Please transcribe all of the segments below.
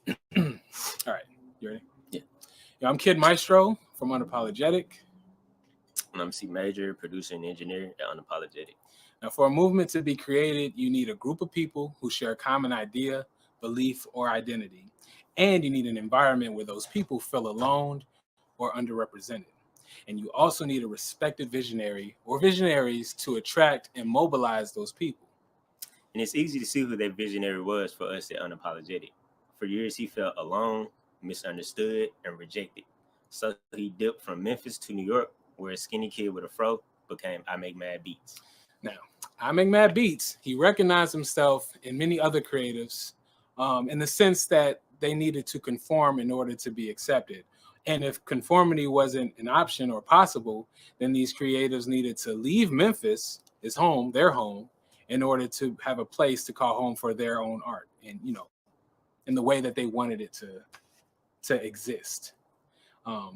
All right, you ready? Yeah. Yo, I'm Kid Maestro from Unapologetic. And I'm C Major, producer and engineer at Unapologetic. Now, for a movement to be created, you need a group of people who share a common idea, belief, or identity. And you need an environment where those people feel alone or underrepresented. And you also need a respected visionary or visionaries to attract and mobilize those people. And it's easy to see who that visionary was for us at Unapologetic. For years, he felt alone, misunderstood, and rejected. So he dipped from Memphis to New York, where a skinny kid with a fro became I Make Mad Beats. Now, IMAKEMADBEATS, he recognized himself and many other creatives in the sense that they needed to conform in order to be accepted. And if conformity wasn't an option or possible, then these creatives needed to leave Memphis, his home, their home, in order to have a place to call home for their own art and, in the way that they wanted it to exist.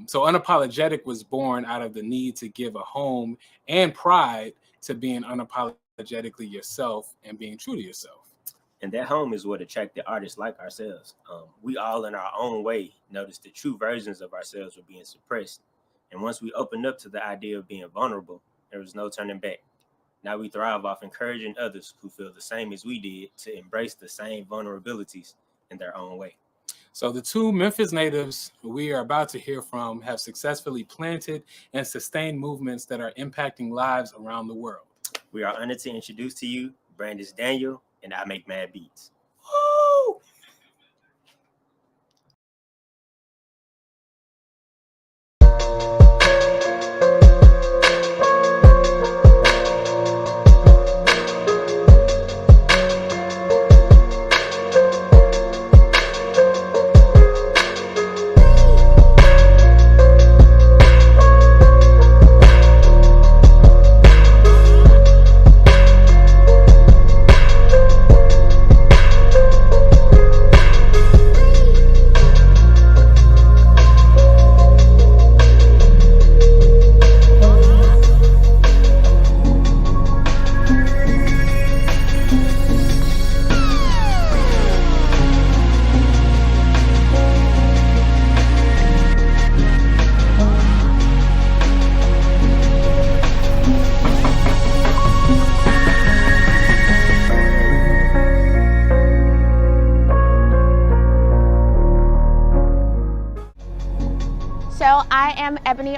So Unapologetic was born out of the need to give a home and pride to being unapologetically yourself and being true to yourself. And that home is what attracted artists like ourselves. We all, in our own way, noticed the true versions of ourselves were being suppressed. And once we opened up to the idea of being vulnerable, there was no turning back. Now we thrive off encouraging others who feel the same as we did to embrace the same vulnerabilities in their own way. So the two Memphis natives we are about to hear from have successfully planted and sustained movements that are impacting lives around the world. We are honored to introduce to you Brandice Daniel and I Make Mad Beats. Woo!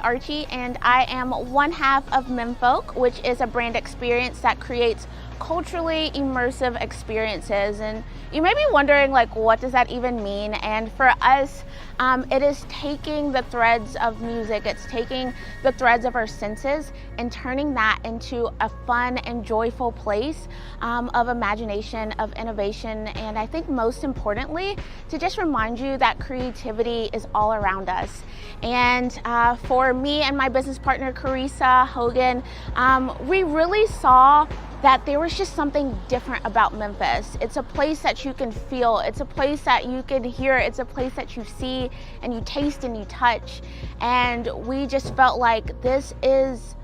Archie, and I am one half of MEMFOLK, which is a brand experience that creates culturally immersive experiences. And you may be wondering, like, what does that even mean? And for us, it is taking the threads of music, it's taking the threads of our senses and turning that into a fun and joyful place of imagination, of innovation, and I think most importantly, to just remind you that creativity is all around us. And for me and my business partner, Carissa Hogan, we really saw that there was just something different about Memphis. It's a place that you can feel, it's a place that you can hear, it's a place that you see and you taste and you touch. And we just felt like this is,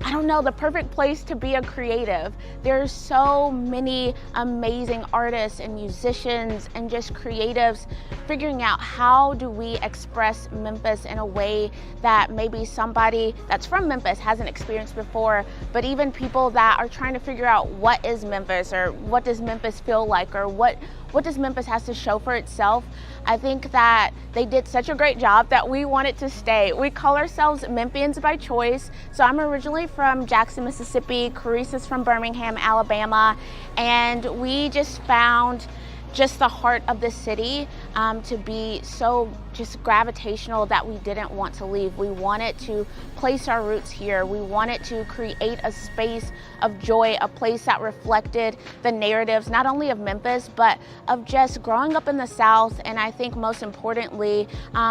I don't know, the perfect place to be a creative. There's so many amazing artists and musicians and just creatives figuring out how do we express Memphis in a way that maybe somebody that's from Memphis hasn't experienced before, but even people that are trying to figure out what is Memphis or what does Memphis feel like or what does Memphis has to show for itself. I think that they did such a great job that we wanted to stay. We call ourselves Memphians by choice. So I'm originally from Jackson, Mississippi. Carissa's from Birmingham, Alabama. And we just found just the heart of the city to be so just gravitational that we didn't want to leave. We wanted to place our roots here. We wanted to create a space of joy, a place that reflected the narratives, not only of Memphis, but of just growing up in the South. And I think most importantly,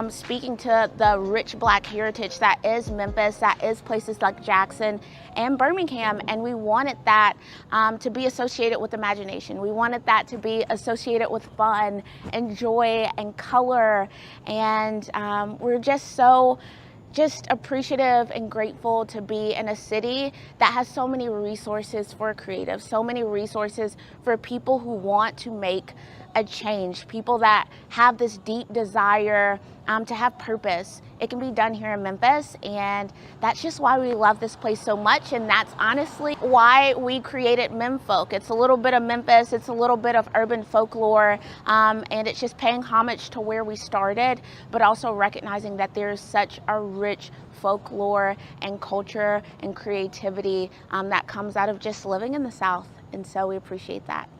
speaking to the rich Black heritage that is Memphis, that is places like Jackson and Birmingham. And we wanted that to be associated with imagination. We wanted that to be associated with fun and joy and color. And we're just so just appreciative and grateful to be in a city that has so many resources for creatives, so many resources for people who want to make a change, people that have this deep desire to have purpose. It can be done here in Memphis, and that's just why we love this place so much, and that's honestly why we created MEMFOLK. It's a little bit of Memphis, it's a little bit of urban folklore, and it's just paying homage to where we started, but also recognizing that there's such a rich folklore and culture and creativity that comes out of just living in the South, and so we appreciate that.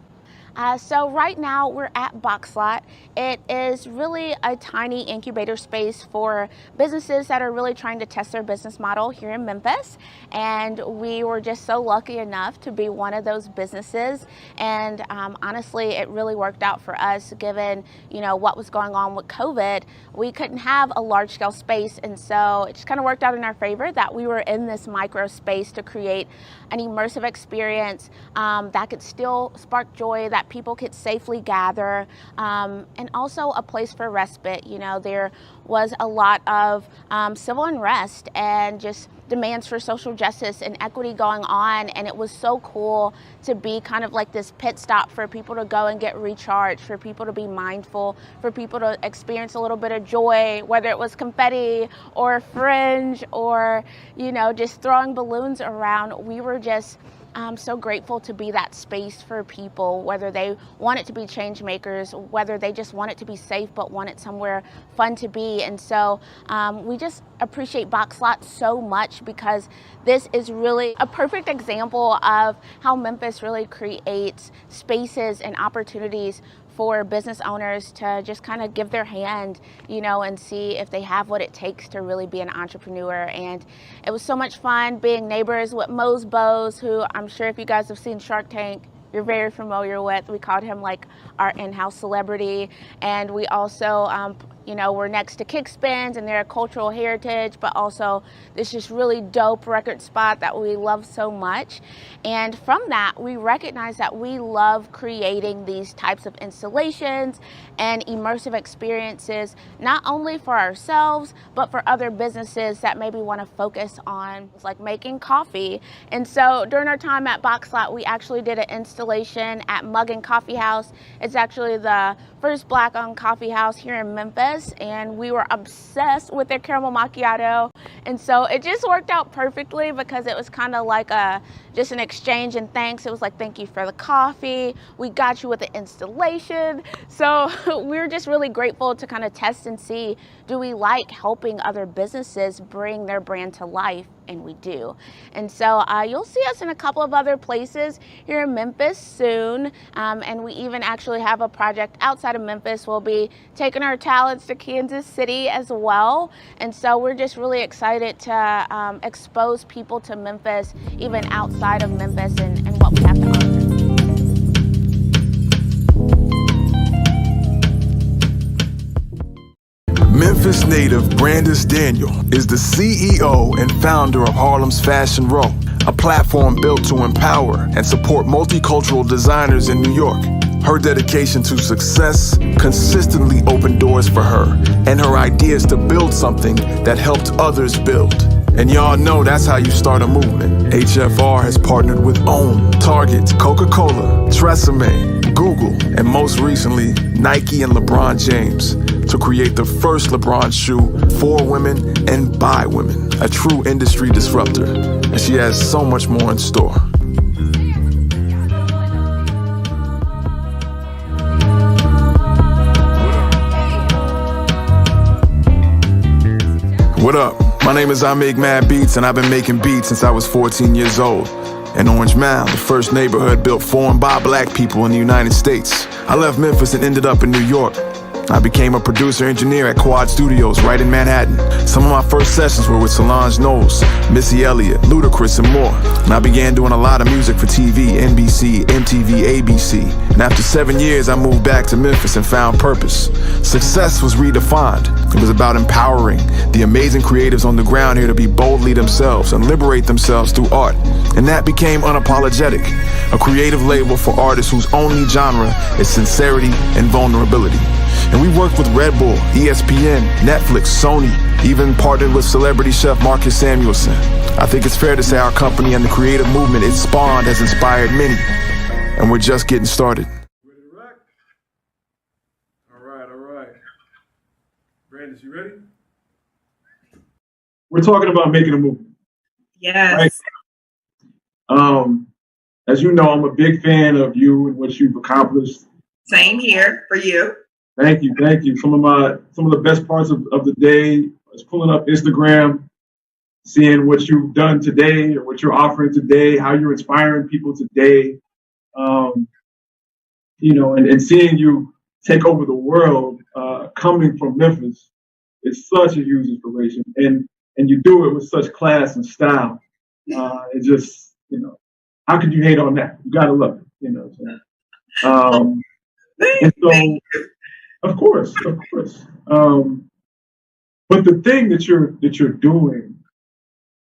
So right now we're at Box Lot. It is really a tiny incubator space for businesses that are really trying to test their business model here in Memphis. And we were just so lucky enough to be one of those businesses. And honestly, it really worked out for us given, what was going on with COVID. We couldn't have a large scale space. And so it just kind of worked out in our favor that we were in this micro space to create an immersive experience that could still spark joy, that people could safely gather, and also a place for respite. There was a lot of civil unrest and just demands for social justice and equity going on, and it was so cool to be kind of like this pit stop for people to go and get recharged, for people to be mindful, for people to experience a little bit of joy, whether it was confetti or fringe or just throwing balloons around. We were just so grateful to be that space for people, whether they want it to be change makers, whether they just want it to be safe but want it somewhere fun to be. And so we just appreciate Box Lot so much because this is really a perfect example of how Memphis really creates spaces and opportunities for business owners to just kind of give their hand, and see if they have what it takes to really be an entrepreneur. And it was so much fun being neighbors with Mose Bose, who I'm sure if you guys have seen Shark Tank, you're very familiar with. We called him like our in-house celebrity. And we also, we're next to Kickspins, and they're a cultural heritage, but also this just really dope record spot that we love so much. And from that, we recognize that we love creating these types of installations and immersive experiences, not only for ourselves, but for other businesses that maybe want to focus on like making coffee. And so during our time at Box Lot, we actually did an installation at Mug and Coffee House. It's actually the first Black-owned coffee house here in Memphis, and we were obsessed with their caramel macchiato. And so it just worked out perfectly because it was kind of like just an exchange and thanks. It was like, thank you for the coffee. We got you with the installation. So we're just really grateful to kind of test and see, do we like helping other businesses bring their brand to life? And we do. And so you'll see us in a couple of other places here in Memphis soon. And we even actually have a project outside of Memphis. We'll be taking our talents to Kansas City as well. And so we're just really excited to expose people to Memphis, even outside of Memphis, and what we have to offer. Memphis native Brandice Daniel is the CEO and founder of Harlem's Fashion Row, a platform built to empower and support multicultural designers in New York. Her dedication to success consistently opened doors for her, and her ideas to build something that helped others build. And y'all know that's how you start a movement. HFR has partnered with OWN, Target, Coca-Cola, Tresemme, Google, and most recently, Nike and LeBron James to create the first LeBron shoe for women and by women, a true industry disruptor. And she has so much more in store. What up? My name is IMAKEMADBEATS, and I've been making beats since I was 14 years old. In Orange Mound, the first neighborhood built for and by black people in the United States. I left Memphis and ended up in New York. I became a producer-engineer at Quad Studios right in Manhattan. Some of my first sessions were with Solange Knowles, Missy Elliott, Ludacris, and more. And I began doing a lot of music for TV, NBC, MTV, ABC. And after 7 years, I moved back to Memphis and found purpose. Success was redefined. It was about empowering the amazing creatives on the ground here to be boldly themselves and liberate themselves through art. And that became Unapologetic, a creative label for artists whose only genre is sincerity and vulnerability. And we worked with Red Bull, ESPN, Netflix, Sony, even partnered with celebrity chef Marcus Samuelson. I think it's fair to say our company and the creative movement it spawned has inspired many, and we're just getting started. Ready to rock? All right. Brandice, you ready? We're talking about making a movement. Yes. Right? As you know, I'm a big fan of you and what you've accomplished. Same here for you. Thank you. Some of the best parts of the day is pulling up Instagram, seeing what you've done today or what you're offering today, how you're inspiring people today. And seeing you take over the world, coming from Memphis, is such a huge inspiration. And you do it with such class and style. It just, how could you hate on that? You gotta love it, And so, of course. But the thing that you're doing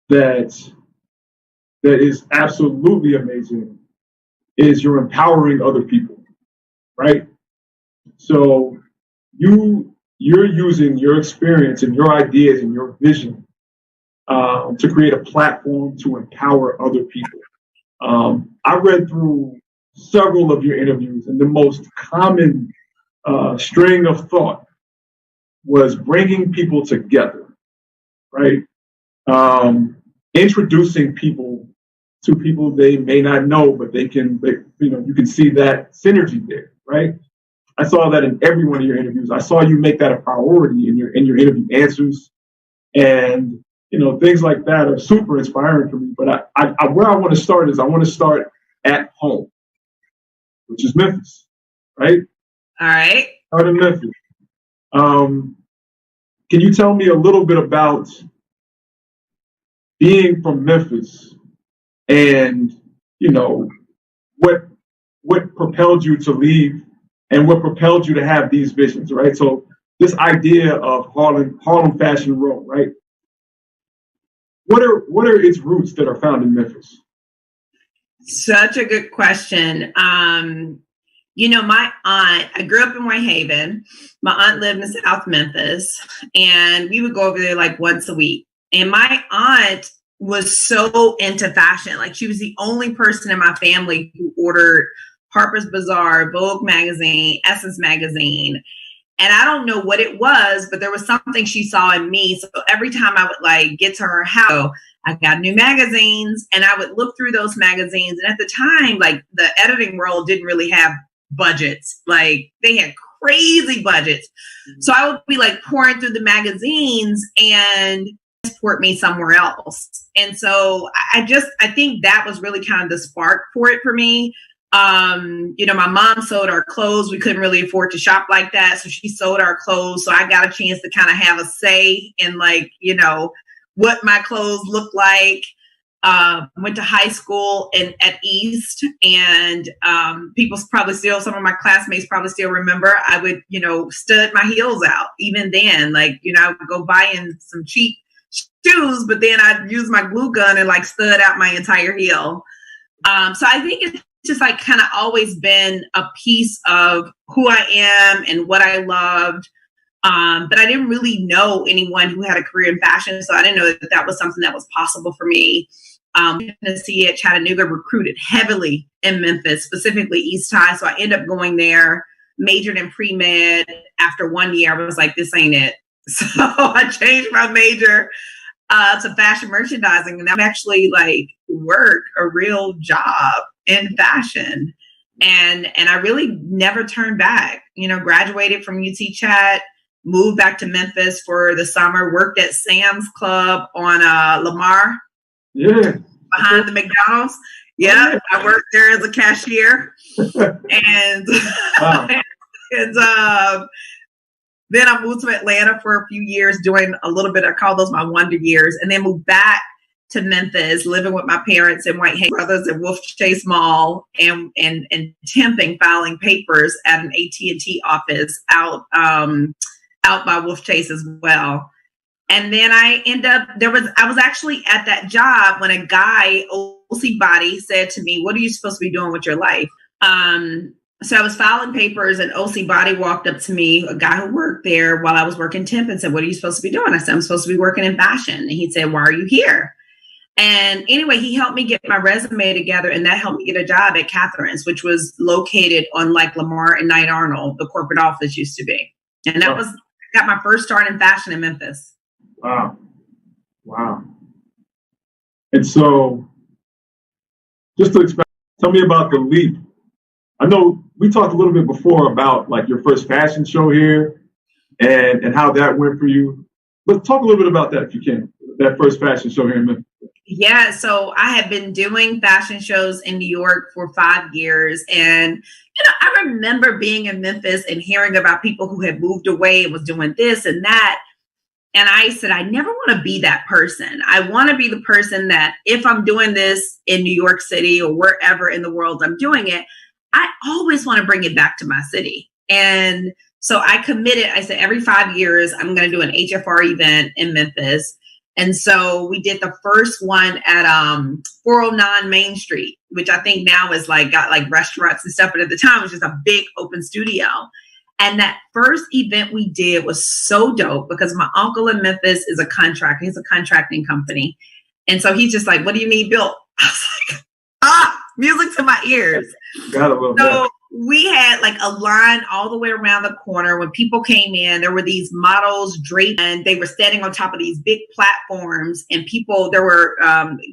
that is absolutely amazing is you're empowering other people, right? So you're using your experience and your ideas and your vision to create a platform to empower other people. I read through several of your interviews, and the most common string of thought was bringing people together, right? Introducing people to people they may not know, but you can see that synergy there, right? I saw that in every one of your interviews. I saw you make that a priority in your interview answers, and things like that are super inspiring for me. But where I want to start is I want to start at home, which is Memphis, right? All right. Start in Memphis. Can you tell me a little bit about being from Memphis and what propelled you to leave and what propelled you to have these visions, right? So this idea of Harlem Fashion Row, right? What are its roots that are found in Memphis? Such a good question. My aunt, I grew up in Whitehaven. My aunt lived in South Memphis, and we would go over there like once a week. And my aunt was so into fashion. Like, she was the only person in my family who ordered Harper's Bazaar, Vogue magazine, Essence magazine. And I don't know what it was, but there was something she saw in me. So every time I would get to her house, I got new magazines and I would look through those magazines. And at the time, the editing world didn't really have budgets. They had crazy budgets. So I would be pouring through the magazines and transport me somewhere else. And so I think that was really kind of the spark for it for me. My mom sold our clothes. We couldn't really afford to shop like that. So she sold our clothes. So I got a chance to kind of have a say in what my clothes look like. Went to high school at East, and some of my classmates probably still remember I would, stud my heels out. Even then, I would go buying some cheap shoes, but then I'd use my glue gun and stud out my entire heel. So I think it's just kind of always been a piece of who I am and what I loved. But I didn't really know anyone who had a career in fashion. So I didn't know that was something that was possible for me. Tennessee at Chattanooga recruited heavily in Memphis, specifically East High. So I ended up going there, majored in pre-med. After 1 year, I was like, this ain't it. So I changed my major to fashion merchandising, and I actually work a real job in fashion. And I really never turned back. Graduated from UT Chat, moved back to Memphis for the summer, worked at Sam's Club on Lamar. Yeah. Behind the McDonald's. Yeah, I worked there as a cashier. And wow. and then I moved to Atlanta for a few years, doing a little bit, I call those my wonder years, and then moved back to Memphis, living with my parents in Whitehaven Brothers at Wolf Chase Mall, and temping, filing papers at an AT&T office out by Wolf Chase as well. And then I was actually at that job when a guy, OC Body, said to me, what are you supposed to be doing with your life? So I was filing papers, and OC Body walked up to me, a guy who worked there while I was working temp, and said, "What are you supposed to be doing?" I said, "I'm supposed to be working in fashion." And he said, "Why are you here?" And anyway, he helped me get my resume together, and that helped me get a job at Catherine's, which was located on like Lamar and Knight Arnold, the corporate office used to be. And that was, I got my first start in fashion in Memphis. Wow. Wow. And so, just to expand, tell me about the leap. I know we talked a little bit before about like your first fashion show here and how that went for you. Let's talk a little bit about that if you can, that first fashion show here in Memphis. Yeah, so I had been doing fashion shows in New York for 5 years. And, you know, I remember being in Memphis and hearing about people who had moved away and was doing this and that. And I said, I never want to be that person. I want to be the person that if I'm doing this in New York City or wherever in the world I'm doing it, I always want to bring it back to my city. And so I committed, I said, every 5 years, I'm going to do an HFR event in Memphis. And so we did the first one at 409 Main Street, which I think now is like got like restaurants and stuff. But at the time, it was just a big open studio. And that first event we did was so dope because my uncle in Memphis is a contractor. He's a contracting company. And so he's just like, "What do you need built?" I was like, music to my ears. Gotta love that. We had like a line all the way around the corner. When people came in, there were these models draped and they were standing on top of these big platforms, and there were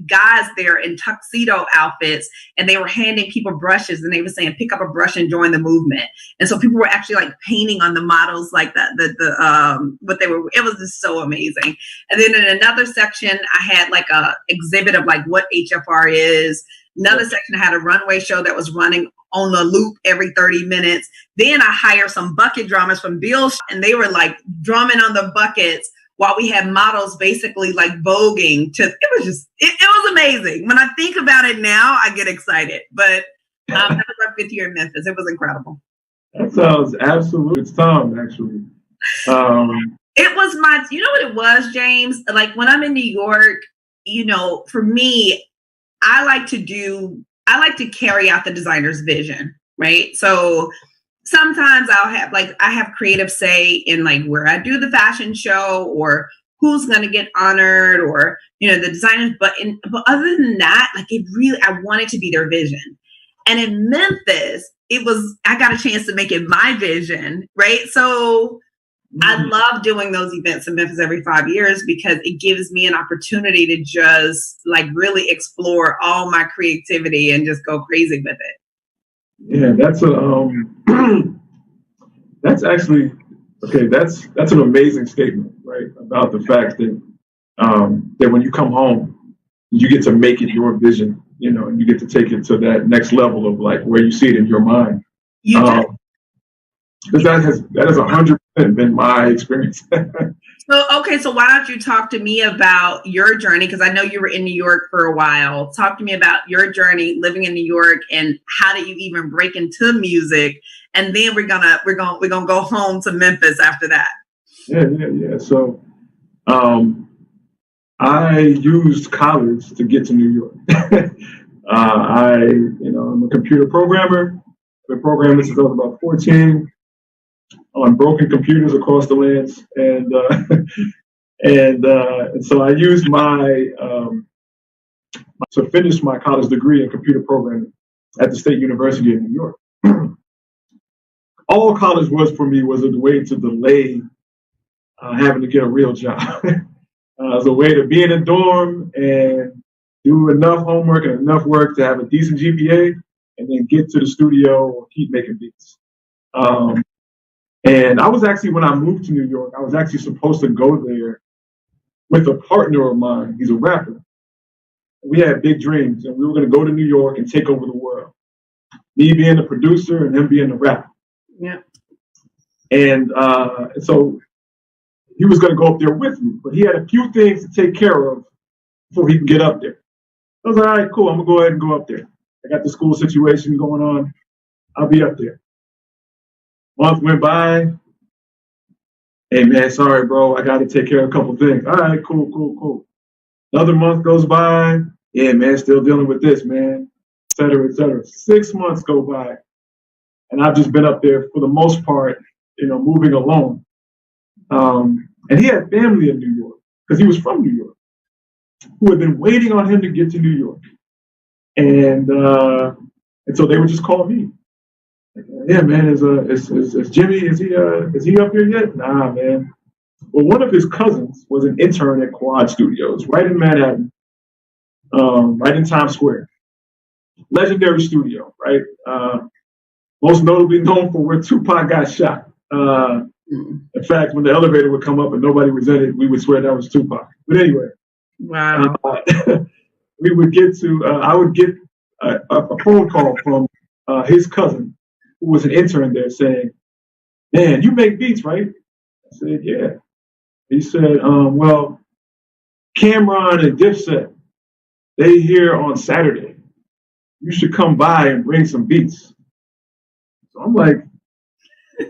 guys there in tuxedo outfits, and they were handing people brushes, and they were saying, "Pick up a brush and join the movement." And so people were actually like painting on the models, like what they were. It was just so amazing. And then in another section, I had like a exhibit of like what HFR is. Another section, I had a runway show that was running on the loop every 30 minutes. Then I hired some bucket drummers from Bill, and they were like drumming on the buckets while we had models basically like voguing. It was amazing. When I think about it now, I get excited. But I was up with you in Memphis. It was incredible. That sounds absolutely, it's Tom, actually. It was you know what it was, James? Like when I'm in New York, you know, for me, I like to carry out the designer's vision, right? So sometimes I have creative say in like where I do the fashion show or who's going to get honored or, you know, the designers. But other than that, like I want it to be their vision. And in Memphis, I got a chance to make it my vision, right? So I love doing those events in Memphis every 5 years because it gives me an opportunity to just like really explore all my creativity and just go crazy with it. Yeah, that's actually okay. That's an amazing statement, right? About the fact that that when you come home, you get to make it your vision, you know, and you get to take it to that next level of like where you see it in your mind. Because that has 100% been my experience. So why don't you talk to me about your journey? Because I know you were in New York for a while. Talk to me about your journey living in New York and how did you even break into music? And then we're gonna go home to Memphis after that. Yeah. So, I used college to get to New York. I'm a computer programmer. I've been programming since I was about 14. On broken computers across the lands, and so I used to finish my college degree in computer programming at the State University of New York. All college was for me was a way to delay having to get a real job. As a way to be in a dorm and do enough homework and enough work to have a decent GPA, and then get to the studio or keep making beats. And I was actually, when I moved to New York, I was actually supposed to go there with a partner of mine. He's a rapper. We had big dreams, and we were going to go to New York and take over the world. Me being the producer and him being the rapper. Yeah. And so he was going to go up there with me, but he had a few things to take care of before he can get up there. I was like, all right, cool. I'm going to go ahead and go up there. I got the school situation going on. I'll be up there. Month went by. Hey, man, sorry, bro. I got to take care of a couple things. All right, cool. Another month goes by. Yeah, man, still dealing with this, man, et cetera, et cetera. 6 months go by. and I've just been up there for the most part, moving alone. And he had family in New York because he was from New York, who had been waiting on him to get to New York, and so they would just call me. Yeah, man, is Jimmy? Is he up here yet? Nah, man. Well, one of his cousins was an intern at Quad Studios, right in Manhattan, right in Times Square. Legendary studio, right? Most notably known for where Tupac got shot. In fact, when the elevator would come up and nobody was in it, we would swear that was Tupac. But anyway, Wow. we would get to. I would get a phone call from his cousin, who was an intern there, saying, "Man, you make beats, right?" I said, "Yeah." He said, "Well, Cameron and Dipset, they here on Saturday. You should come by and bring some beats." So I'm like,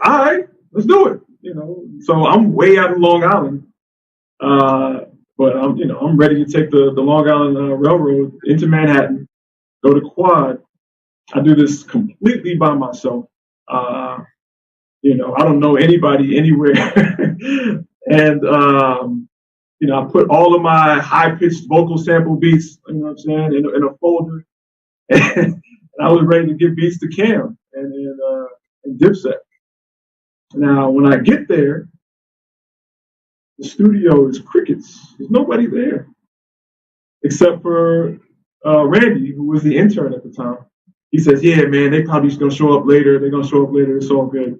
"All right, let's do it." So I'm way out in Long Island, but I'm ready to take the Long Island Railroad into Manhattan, go to Quad. I do this completely by myself. I don't know anybody anywhere, and I put all of my high-pitched vocal sample beats, you know what I'm saying, in a folder, and I was ready to give beats to Cam and Dipset. Now, when I get there, the studio is crickets. There's nobody there except for Randy, who was the intern at the time. He says, "Yeah, man, they probably just gonna show up later. They're gonna show up later. It's all good,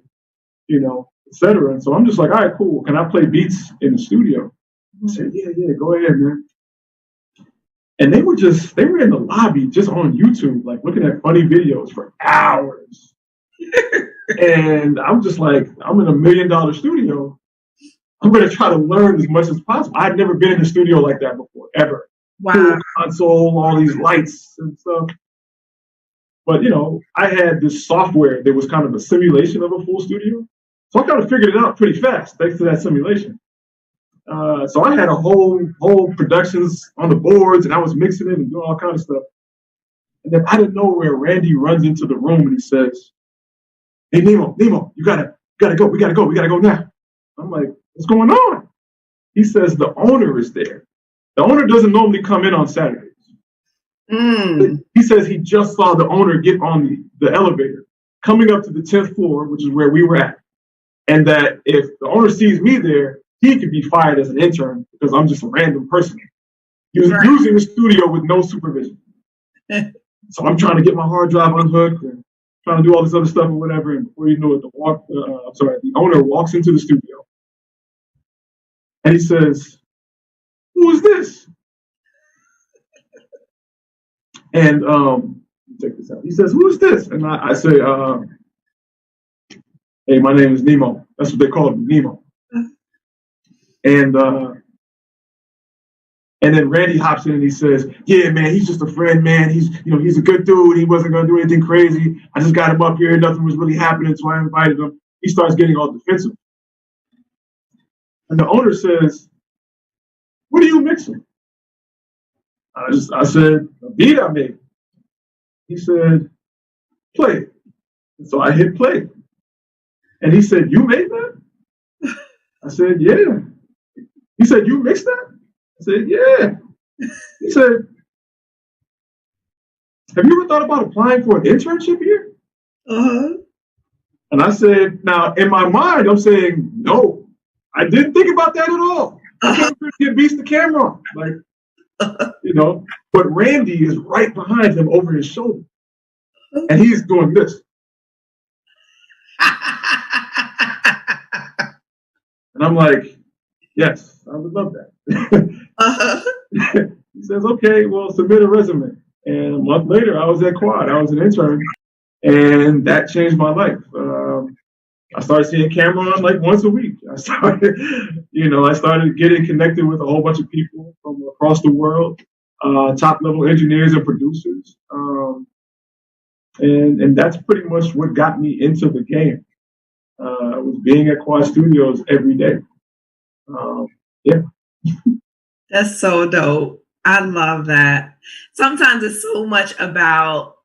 etc." And so I'm just like, "All right, cool. Can I play beats in the studio?" He said, "Yeah, go ahead, man." And they were in the lobby just on YouTube, like looking at funny videos for hours. And I'm just like, I'm in $1 million studio. I'm going to try to learn as much as possible. I'd never been in a studio like that before, ever. Wow. Cool console, all these lights and stuff. But, I had this software that was kind of a simulation of a full studio. So I kind of figured it out pretty fast thanks to that simulation. So I had a whole productions on the boards, and I was mixing it and doing all kinds of stuff. And then out of nowhere, Randy runs into the room and he says, "Hey, Nemo, you gotta go. We gotta go now." I'm like, "What's going on?" He says, "The owner is there. The owner doesn't normally come in on Saturdays." He says he just saw the owner get on the elevator coming up to the 10th floor, which is where we were at. And that if the owner sees me there, he could be fired as an intern because I'm just a random person. He was using the studio with no supervision. So I'm trying to get my hard drive unhooked and trying to do all this other stuff or whatever. And before you know it, the owner walks into the studio and he says, "Who is this?" And check this out. He says, "Who is this?" And I say, "Hey, my name is Nemo." That's what they call me, Nemo. And then Randy hops in and he says, "Yeah, man, he's just a friend, man. He's a good dude. He wasn't gonna do anything crazy. I just got him up here. Nothing was really happening, so I invited him." He starts getting all defensive. And the owner says, "What are you mixing?" I said, "A beat I made." He said, "Play it." And so I hit play. And he said, "You made that?" I said, "Yeah." He said, "You mixed that?" I said, "Yeah." He said, "Have you ever thought about applying for an internship here?" And I said, now in my mind, I'm saying, no, I didn't think about that at all. I can't get beats to camera. But Randy is right behind him over his shoulder. And he's doing this. And I'm like, yes, I would love that. He says, "Okay, well, submit a resume." And a month later, I was at Quad. I was an intern. And that changed my life. I started seeing Cameron like once a week. I started getting connected with a whole bunch of people from across the world, top level engineers and producers. And that's pretty much what got me into the game. Was being at Quad Studios every day. Yeah. That's so dope. I love that. Sometimes it's so much about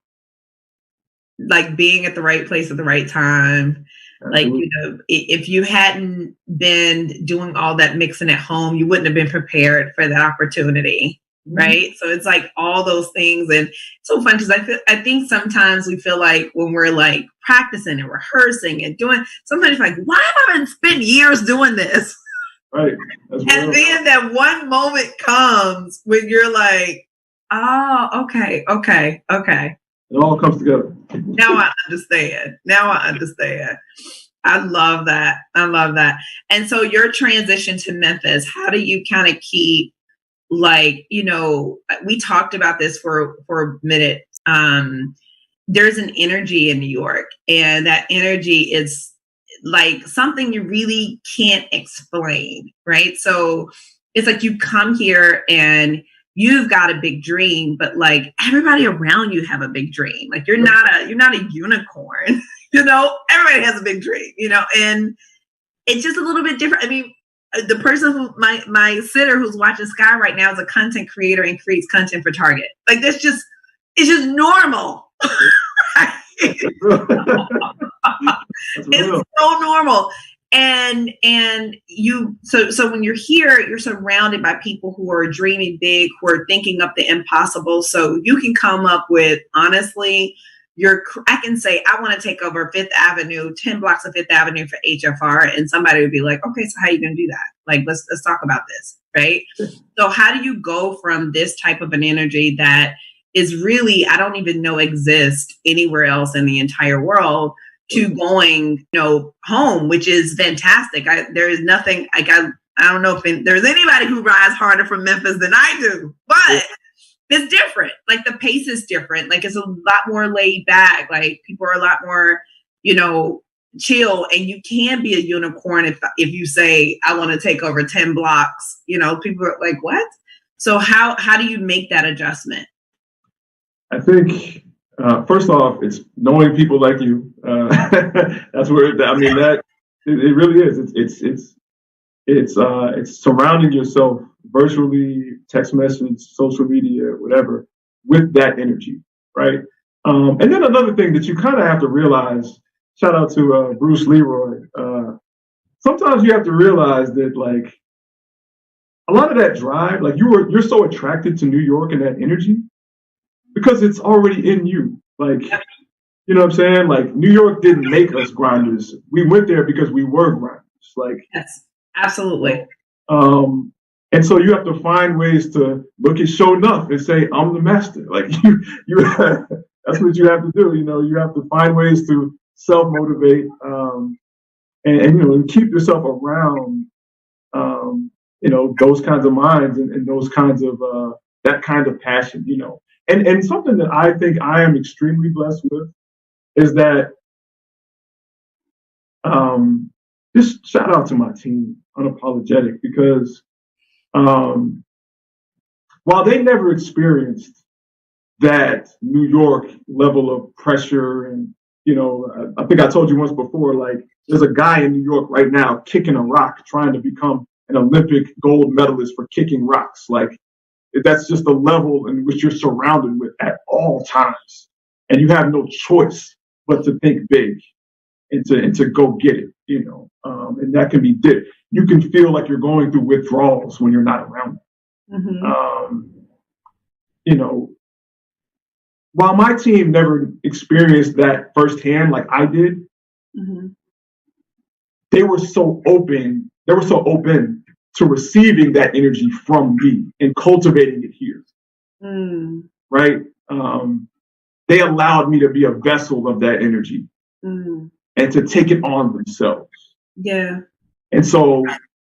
like being at the right place at the right time. Like, Absolutely. If you hadn't been doing all that mixing at home, you wouldn't have been prepared for that opportunity. Right. So it's like all those things. And it's so fun because I think sometimes we feel like when we're like practicing and rehearsing and doing, sometimes like, why have I spent years doing this? Right. That's And then that one moment comes when you're like, oh, okay. It all comes together. Now I understand. I love that. And so your transition to Memphis, how do you kind of keep, like, we talked about this for a minute. There's an energy in New York, and that energy is like something you really can't explain, right? So it's like you come here and you've got a big dream, but like everybody around you have a big dream. Like you're not a unicorn, everybody has a big dream, and it's just a little bit different. I mean, the person who my sitter who's watching Sky right now is a content creator and creates content for Target. Like it's just normal. It's so normal. And you so when you're here, you're surrounded by people who are dreaming big, who are thinking up the impossible. So you can come up with, honestly, I can say, I want to take over 5th Avenue, 10 blocks of 5th Avenue for HFR. And somebody would be like, okay, so how are you going to do that? Like, let's talk about this. Right. So how do you go from this type of an energy that is really, I don't even know exists anywhere else in the entire world, to going, home, which is fantastic. There is nothing, like, I don't know if there's anybody who rides harder from Memphis than I do, but it's different. Like the pace is different. Like it's a lot more laid back. Like people are a lot more, chill, and you can be a unicorn if you say, I want to take over 10 blocks, people are like, what? So how do you make that adjustment? I think, first off, it's knowing people like you. That's where, that it really is. It's surrounding yourself virtually, text message, social media, whatever, with that energy, right? And then another thing that you kind of have to realize, shout out to Bruce Leroy, sometimes you have to realize that, like, a lot of that drive, like you're so attracted to New York and that energy because it's already in you. Like, you know what I'm saying? Like, New York didn't make us grinders. We went there because we were grinders. Like, yes, absolutely. And so you have to find ways to look at Show Enough and say, I'm the master. Like you that's what you have to do. You have to find ways to self-motivate, and keep yourself around, those kinds of minds and those kinds of, that kind of passion, and something that I think I am extremely blessed with is that, just shout out to my team, Unapologetic, because, while they never experienced that New York level of pressure, and, I think I told you once before, like, there's a guy in New York right now kicking a rock, trying to become an Olympic gold medalist for kicking rocks. Like, that's just the level in which you're surrounded with at all times. And you have no choice but to think big and to go get it, and that can be you can feel like you're going through withdrawals when you're not around them. Mm-hmm. While my team never experienced that firsthand like I did, mm-hmm. they were so open to receiving that energy from me and cultivating it here. Right? They allowed me to be a vessel of that energy and to take it on themselves. Yeah. And so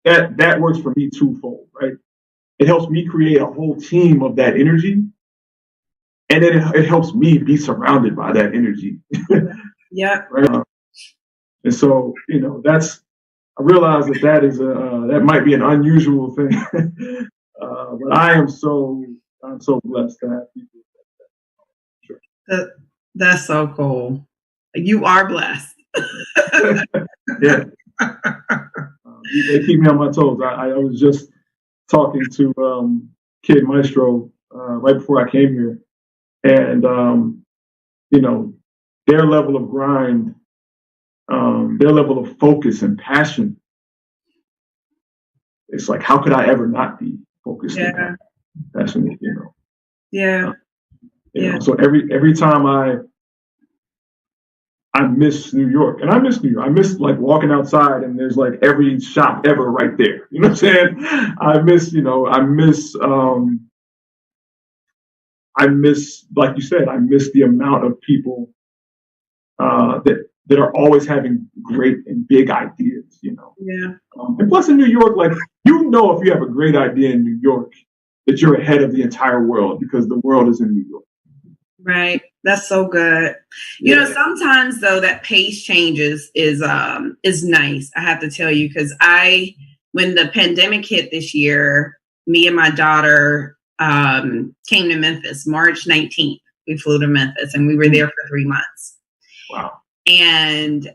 that works for me twofold, right? It helps me create a whole team of that energy. And then it helps me be surrounded by that energy. Yeah. Right? And so, I realize that is that might be an unusual thing, but I'm so blessed to have people. Sure. That's so cool. You are blessed. Yeah. They keep me on my toes. I was just talking to Kid Maestro right before I came here, and their level of grind, their level of focus and passion. It's like, how could I ever not be focused and passionate, you know? Yeah. You know, so every time I miss New York, and I miss New York. I miss like walking outside and there's like every shop ever right there. You know what I'm saying? I miss, like you said, I miss the amount of people that are always having great and big ideas, you know. Yeah. And plus in New York, like, you know, if you have a great idea in New York, that you're ahead of the entire world because the world is in New York. Right. That's so good. You know, sometimes though that pace changes is nice. I have to tell you, because when the pandemic hit this year, me and my daughter came to Memphis, March 19th. We flew to Memphis and we were there for 3 months. Wow. And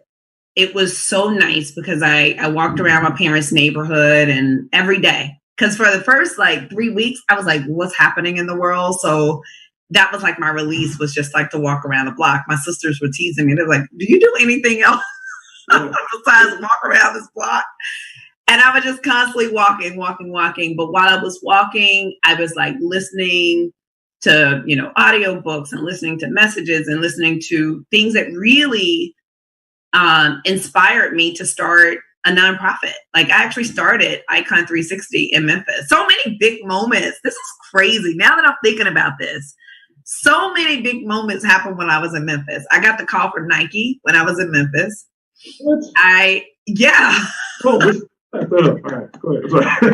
it was so nice because I walked around my parents' neighborhood and every day, because for the first like 3 weeks, I was like, what's happening in the world? So that was like my release, was just like to walk around the block. My sisters were teasing me. They're like, do you do anything else besides walk around this block? And I was just constantly walking. But while I was walking, I was like listening to, you know, audiobooks and listening to messages and listening to things that really inspired me to start a nonprofit. Like, I actually started Icon 360 in Memphis. So many big moments. This is crazy. Now that I'm thinking about this, so many big moments happened when I was in Memphis. I got the call from Nike when I was in Memphis. What? Oh, all right, go ahead.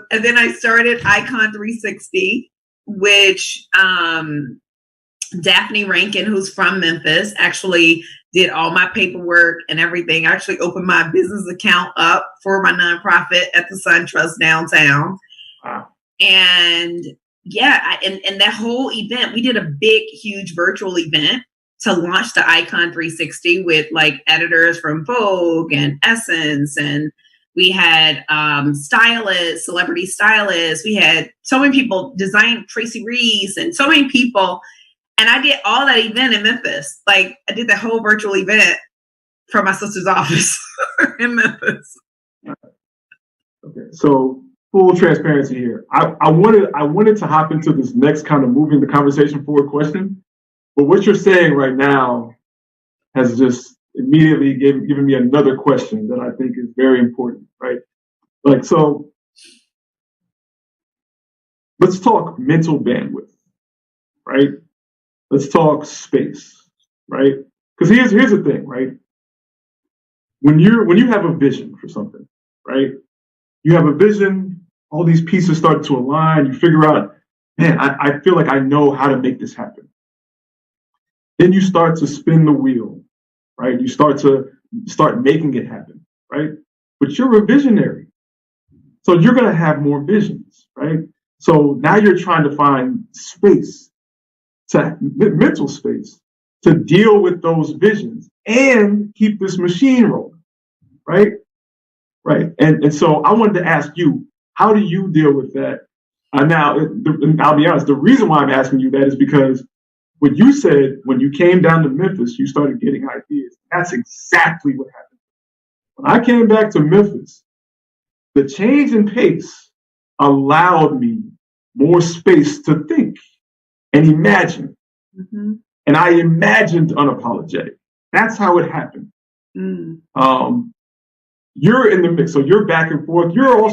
And then I started Icon 360, which Daphne Rankin, who's from Memphis, actually did all my paperwork and everything. I actually opened my business account up for my nonprofit at the Sun Trust downtown. Wow. And and that whole event, we did a big, huge virtual event to launch the Icon 360 with like editors from Vogue and Essence. And we had stylists, celebrity stylists. We had so many people, design Tracy Reese, and so many people. And I did all that event in Memphis. Like, I did the whole virtual event from my sister's office in Memphis. Okay, so full transparency here. I wanted to hop into this next kind of moving the conversation forward question, but what you're saying right now has just immediately given me another question that I think is very important, right? Like, so let's talk mental bandwidth, right? Let's talk space, right? Because here's the thing, right? When you have a vision for something, right? You have a vision, all these pieces start to align, you figure out, man, I feel like I know how to make this happen. Then you start to spin the wheel, right? You start making it happen, right? But you're a visionary. So you're going to have more visions, right? So now you're trying to find space, mental space, to deal with those visions and keep this machine rolling, right? Right. And so I wanted to ask you, how do you deal with that? Now, I'll be honest, the reason why I'm asking you that is because what you said, when you came down to Memphis, you started getting ideas. That's exactly what happened. When I came back to Memphis, the change in pace allowed me more space to think and imagine. Mm-hmm. And I imagined Unapologetic. That's how it happened. Mm. You're in the mix, so you're back and forth. You're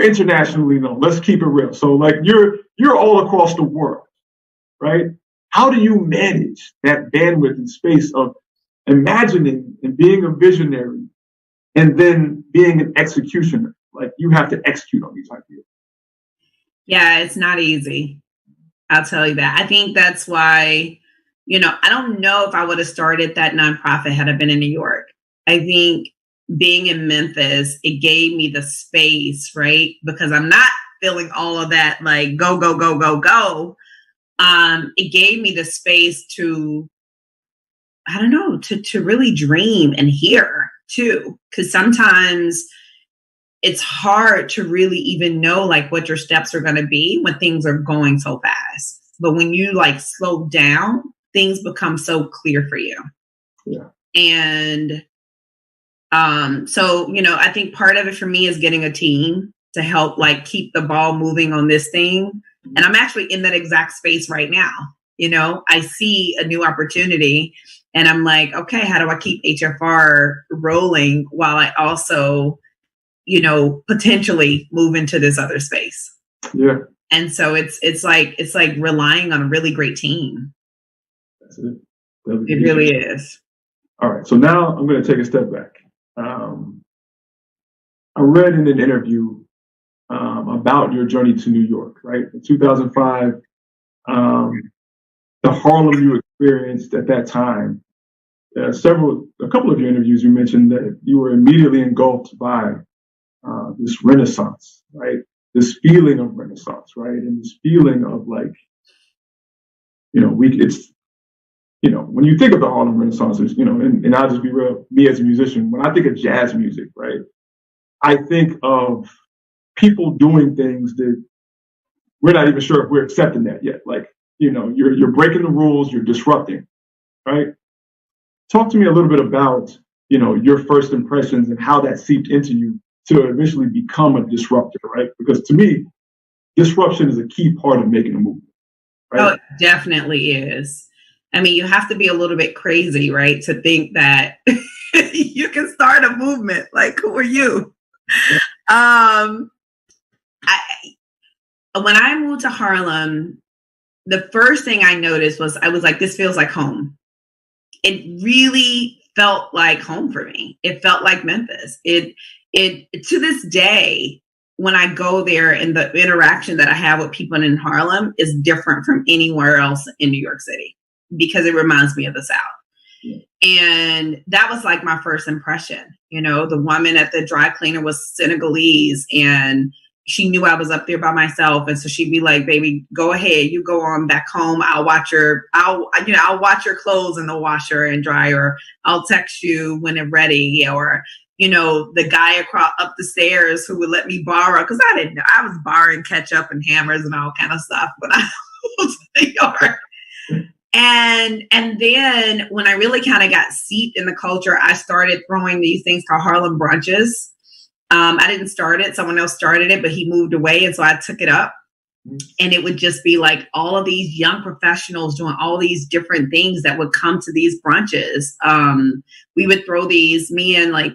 internationally known. Let's keep it real. So like you're all across the world, right? How do you manage that bandwidth and space of imagining and being a visionary and then being an executioner? Like, you have to execute on these ideas. Yeah, it's not easy. I'll tell you that. I think that's why, I don't know if I would have started that nonprofit had I been in New York. I think being in Memphis, it gave me the space, right? Because I'm not feeling all of that, like, go, go, go, go, go. It gave me the space to, I don't know, to really dream and hear too. Because sometimes it's hard to really even know like what your steps are going to be when things are going so fast. but when you like slow down, things become so clear for you. Yeah. And so, you know, I think part of it for me is getting a team to help like keep the ball moving on this thing. And I'm actually in that exact space right now. You know, I see a new opportunity and I'm like, okay, how do I keep HFR rolling while I also, you know, potentially move into this other space? Yeah. And so it's like relying on a really great team. That's it. It really is. All right. So now I'm going to take a step back. I read in an interview about your journey to New York, right? In 2005, the Harlem you experienced at that time, a couple of your interviews, you mentioned that you were immediately engulfed by this renaissance, right? This feeling of renaissance, right? And this feeling of like, you know, when you think of the Harlem Renaissance, you know, and I'll just be real, me as a musician, when I think of jazz music, right, I think of people doing things that we're not even sure if we're accepting that yet. Like, you know, you're breaking the rules, you're disrupting, right? Talk to me a little bit about, you know, your first impressions and how that seeped into you to eventually become a disruptor, right? Because to me, disruption is a key part of making a movement, right? Oh, it definitely is. I mean, you have to be a little bit crazy, right, to think that you can start a movement. Like, who are you? When I moved to Harlem, the first thing I noticed was I was like, this feels like home. It really felt like home for me. It felt like Memphis. It to this day, when I go there and the interaction that I have with people in Harlem is different from anywhere else in New York City because it reminds me of the South. Yeah. And that was like my first impression. You know, the woman at the dry cleaner was Senegalese and she knew I was up there by myself. And so she'd be like, baby, go ahead. You go on back home. I'll watch your clothes in the washer and dryer. I'll text you when they're ready. Or, you know, the guy up the stairs who would let me borrow, because I didn't know. I was borrowing ketchup and hammers and all kind of stuff when I was in New York. And then when I really kind of got seeped in the culture, I started throwing these things called Harlem brunches. I didn't start it. Someone else started it, but he moved away. And so I took it up. And it would just be like all of these young professionals doing all these different things that would come to these brunches. We would throw these, me and like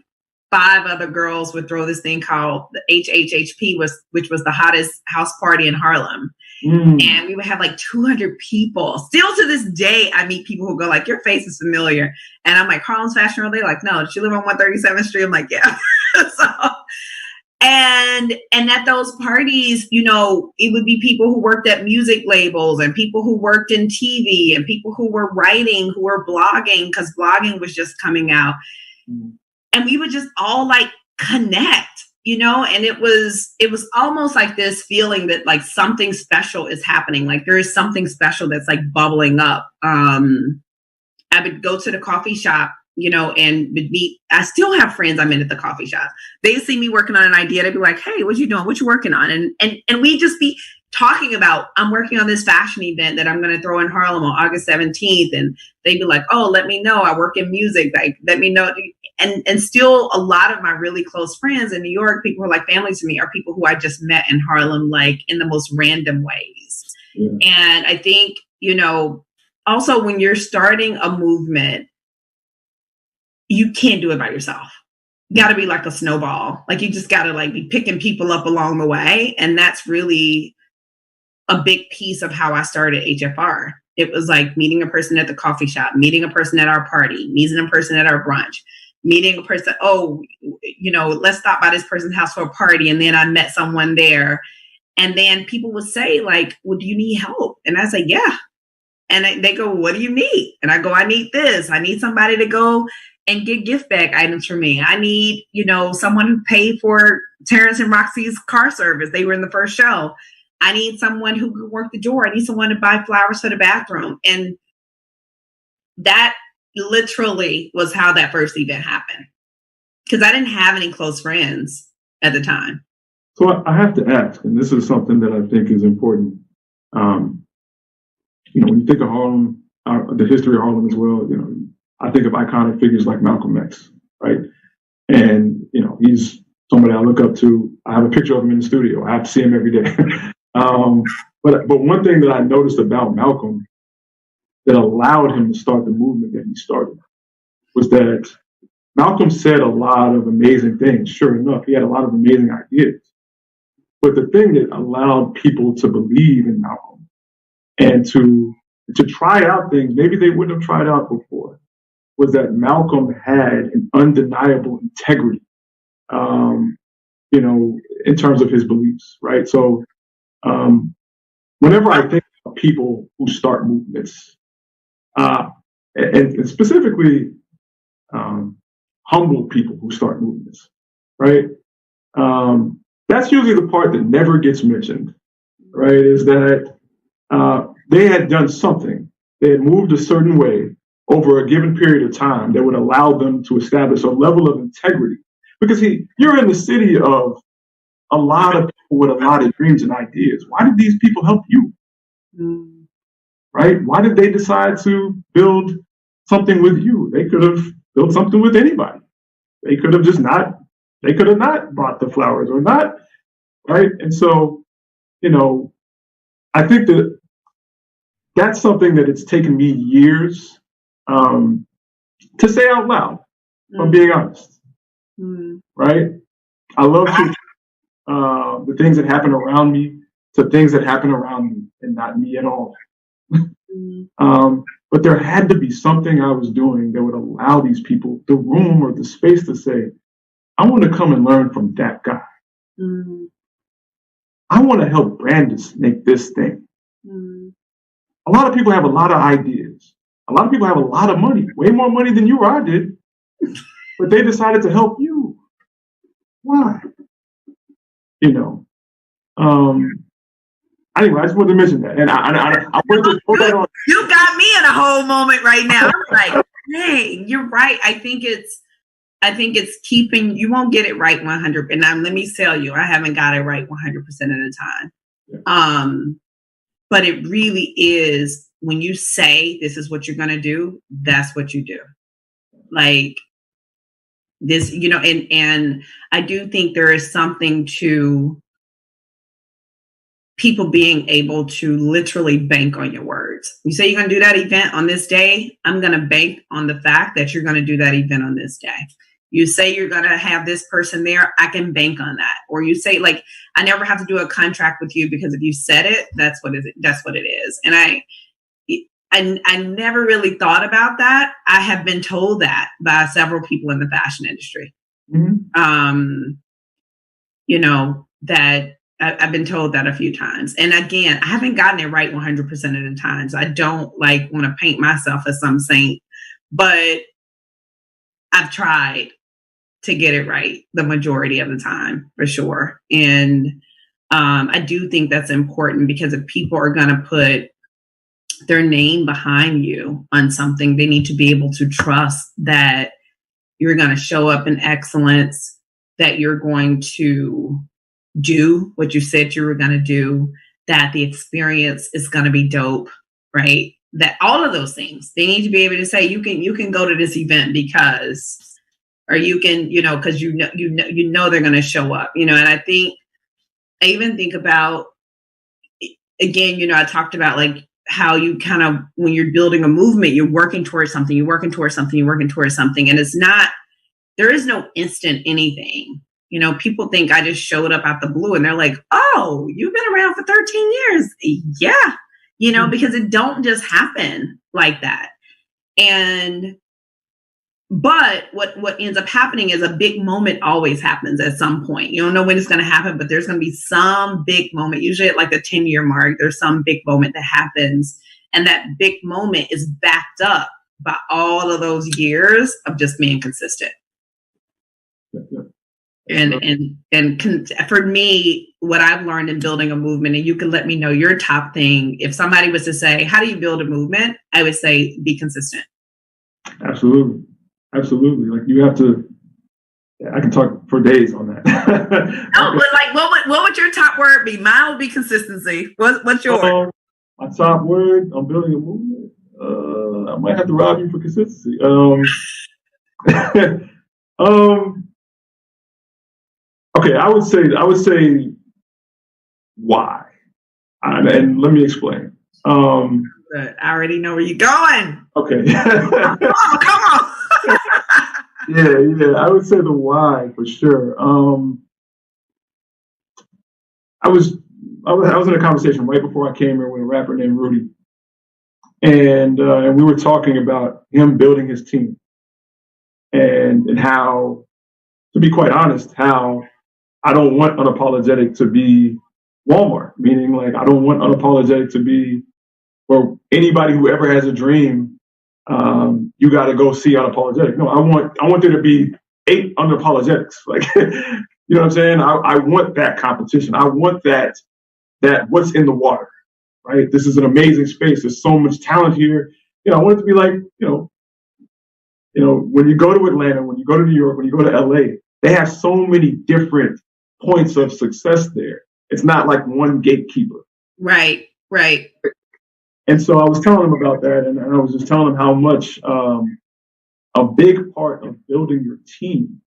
5 other girls would throw this thing called the HHHP, which was the hottest house party in Harlem. And we would have like 200 people. Still to this day, I meet people who go like, your face is familiar. And I'm like, Harlem's Fashion Row? They're like, no, did you live on 137th Street? I'm like, yeah. And at those parties, you know, it would be people who worked at music labels and people who worked in TV and people who were writing, who were blogging, because blogging was just coming out. And we would just all like connect. You know, and it was almost like this feeling that like something special is happening. Like there is something special that's like bubbling up. I would go to the coffee shop, you know, and would meet. I still have friends I met at the coffee shop. They see me working on an idea. They'd be like, hey, what you doing? What you working on? And we just be talking about, I'm working on this fashion event that I'm going to throw in Harlem on August 17th. And they'd be like, oh, let me know. I work in music. Like, let me know. And still a lot of my really close friends in New York, people who are like family to me, are people who I just met in Harlem, like in the most random ways. Yeah. And I think, you know, also when you're starting a movement, you can't do it by yourself. You got to be like a snowball. Like you just got to like be picking people up along the way. And that's really a big piece of how I started HFR. It was like meeting a person at the coffee shop, meeting a person at our party, meeting a person at our brunch, meeting a person, oh, you know, let's stop by this person's house for a party. And then I met someone there. And then people would say like, well, do you need help? And I say, yeah. And they go, what do you need? And I go, I need this. I need somebody to go and get gift bag items for me. I need, you know, someone who paid for Terrence and Roxy's car service. They were in the first show. I need someone who could work the door. I need someone to buy flowers for the bathroom. And that literally was how that first event happened. Because I didn't have any close friends at the time. So I have to ask, and this is something that I think is important. when you think of Harlem, the history of Harlem as well, I think of iconic figures like Malcolm X, right? And, he's somebody I look up to. I have a picture of him in the studio. I have to see him every day. But one thing that I noticed about Malcolm that allowed him to start the movement that he started was that Malcolm said a lot of amazing things. Sure enough, he had a lot of amazing ideas. But the thing that allowed people to believe in Malcolm and to try out things maybe they wouldn't have tried out before was that Malcolm had an undeniable integrity, in terms of his beliefs, right? So whenever I think of people who start movements, and specifically humble people who start movements, right? That's usually the part that never gets mentioned, right? Is that they had done something. They had moved a certain way over a given period of time that would allow them to establish a level of integrity. Because you're in the city of a lot of people with a lot of dreams and ideas. Why did these people help you? Right? Why did they decide to build something with you? They could have built something with anybody. They could have not bought the flowers or not, right? And so, I think that's something that it's taken me years to say out loud, if I'm being honest, right? I love the things that happen around me to things that happen around me and not me at all. But there had to be something I was doing that would allow these people the room or the space to say, I want to come and learn from that guy. I want to help Brandice make this thing. A lot of people have a lot of ideas. A lot of people have a lot of money, way more money than you or I did, but they decided to help you. Why? Anyway, I just wanted to mention that, and I wanted to put that on. You got me in a whole moment right now. I'm like, dang, you're right. I think it's keeping. You won't get it right 100. And let me tell you, I haven't got it right 100% of the time. Yeah. But it really is when you say this is what you're going to do. That's what you do. Like this, and I do think there is something to people being able to literally bank on your words. You say you're going to do that event on this day. I'm going to bank on the fact that you're going to do that event on this day. You say you're going to have this person there. I can bank on that. Or you say, like, I never have to do a contract with you because if you said it, that's what it is. And I never really thought about that. I have been told that by several people in the fashion industry. That I've been told that a few times. And again, I haven't gotten it right 100% of the times. I don't want to paint myself as some saint, but I've tried to get it right the majority of the time, for sure. And I do think that's important because if people are going to put their name behind you on something, they need to be able to trust that you're going to show up in excellence, that you're going to do what you said you were going to do, that the experience is going to be dope, right? That all of those things, they need to be able to say, you can go to this event because, or you can, because you know they're going to show up, and I even think about, again, I talked about like how you kind of, when you're building a movement, you're working towards something, and it's not, there is no instant anything. People think I just showed up out the blue and they're like, oh, you've been around for 13 years. Yeah. Because it don't just happen like that. But what ends up happening is a big moment always happens at some point. You don't know when it's going to happen, but there's going to be some big moment, usually at like the 10-year mark, there's some big moment that happens. And that big moment is backed up by all of those years of just being consistent. And for me, what I've learned in building a movement, and you can let me know your top thing. If somebody was to say, how do you build a movement? I would say, be consistent. Absolutely. Like you have to, I can talk for days on that. No, but like, what would your top word be? Mine would be consistency. What's yours? My top word, I'm building a movement. I might have to rob you for consistency. Okay, I would say why, and let me explain. I already know where you're going. Okay. Come on. Yeah, I would say the why for sure. I was in a conversation right before I came here with a rapper named Rudy, and we were talking about him building his team, and how, to be quite honest, how I don't want Unapologetic to be Walmart, meaning like I don't want Unapologetic to be, or anybody who ever has a dream, you got to go see Unapologetic. No, I want there to be 8 Unapologetics. Like, you know what I'm saying? I want that competition. I want that what's in the water, right? This is an amazing space. There's so much talent here. I want it to be like, when you go to Atlanta, when you go to New York, when you go to LA, they have so many different points of success there. It's not like one gatekeeper. Right. And so I was telling him about that, and I was just telling him how much a big part of building your team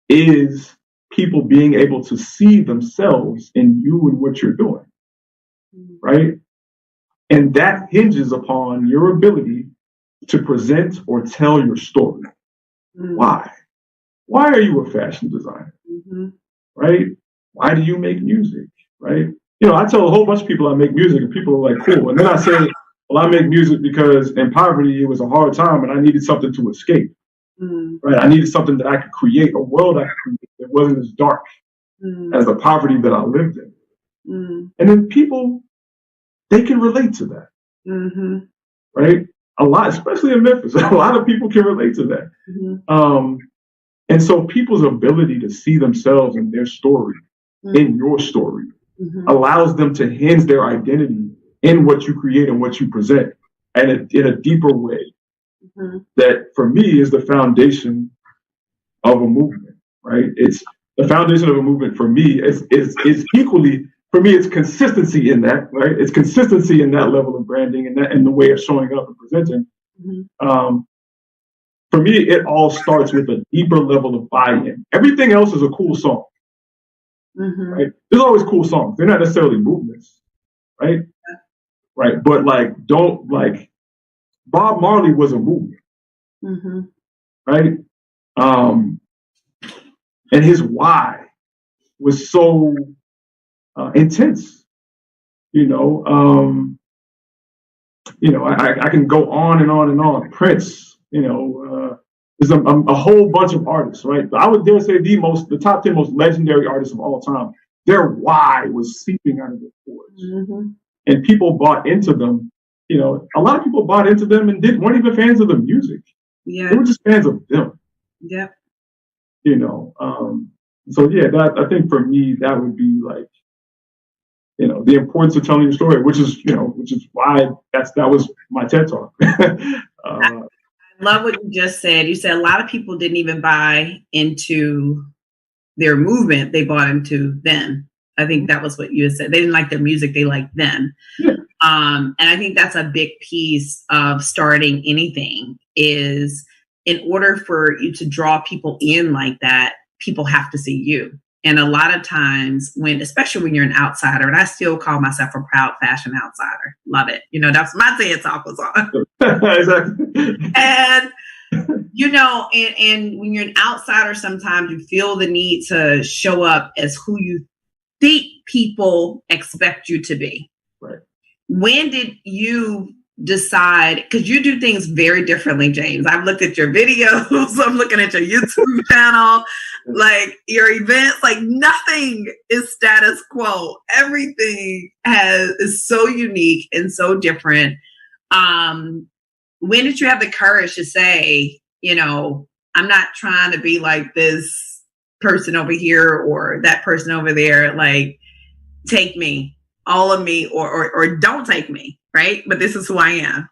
is people being able to see themselves in you and what you're doing, right? And that hinges upon your ability to present or tell your story. Why? Why are you a fashion designer? Right? Why do you make music? Right? I tell a whole bunch of people I make music, and people are like, cool. And then I say, well, I make music because in poverty, it was a hard time and I needed something to escape. Right? I needed something that I could create, a world I could create that wasn't as dark as the poverty that I lived in. And then people, they can relate to that. Right? A lot, especially in Memphis, a lot of people can relate to that. And so people's ability to see themselves in their story, in your story, allows them to hinge their identity in what you create and what you present, and in a deeper way. That for me is the foundation of a movement, right? It's the foundation of a movement for me is equally, for me, it's consistency in that, right? It's consistency in that level of branding and that, and the way of showing up and presenting. For me, it all starts with a deeper level of buy-in. Everything else is a cool song, right? There's always cool songs. They're not necessarily movements, right? Right, but Bob Marley was a movement, right? And his why was so intense. I can go on and on and on. Prince, there's a whole bunch of artists, right? I would dare say the top 10 most legendary artists of all time. Their why was seeping out of their pores, and people bought into them. A lot of people bought into them and weren't even fans of the music. Yeah, they were just fans of them. Yeah. So yeah, I think for me that would be like, the importance of telling your story, which is why that was my TED Talk. I love what you just said. You said a lot of people didn't even buy into their movement; they bought into them. I think that was what you said. They didn't like their music; they liked them. Yeah. And I think that's a big piece of starting anything. Is in order for you to draw people in like that, people have to see you. And a lot of times especially when you're an outsider, and I still call myself a proud fashion outsider. Love it. That's my TED Talk was on. Exactly. And, and when you're an outsider, sometimes you feel the need to show up as who you think people expect you to be. Right. When did you decide, because you do things very differently, James? I've looked at your videos, I'm looking at your YouTube channel, like your events, like nothing is status quo. Everything is so unique and so different. When did you have the courage to say, I'm not trying to be like this person over here or that person over there, like take me, all of me, or don't take me, right? But this is who I am.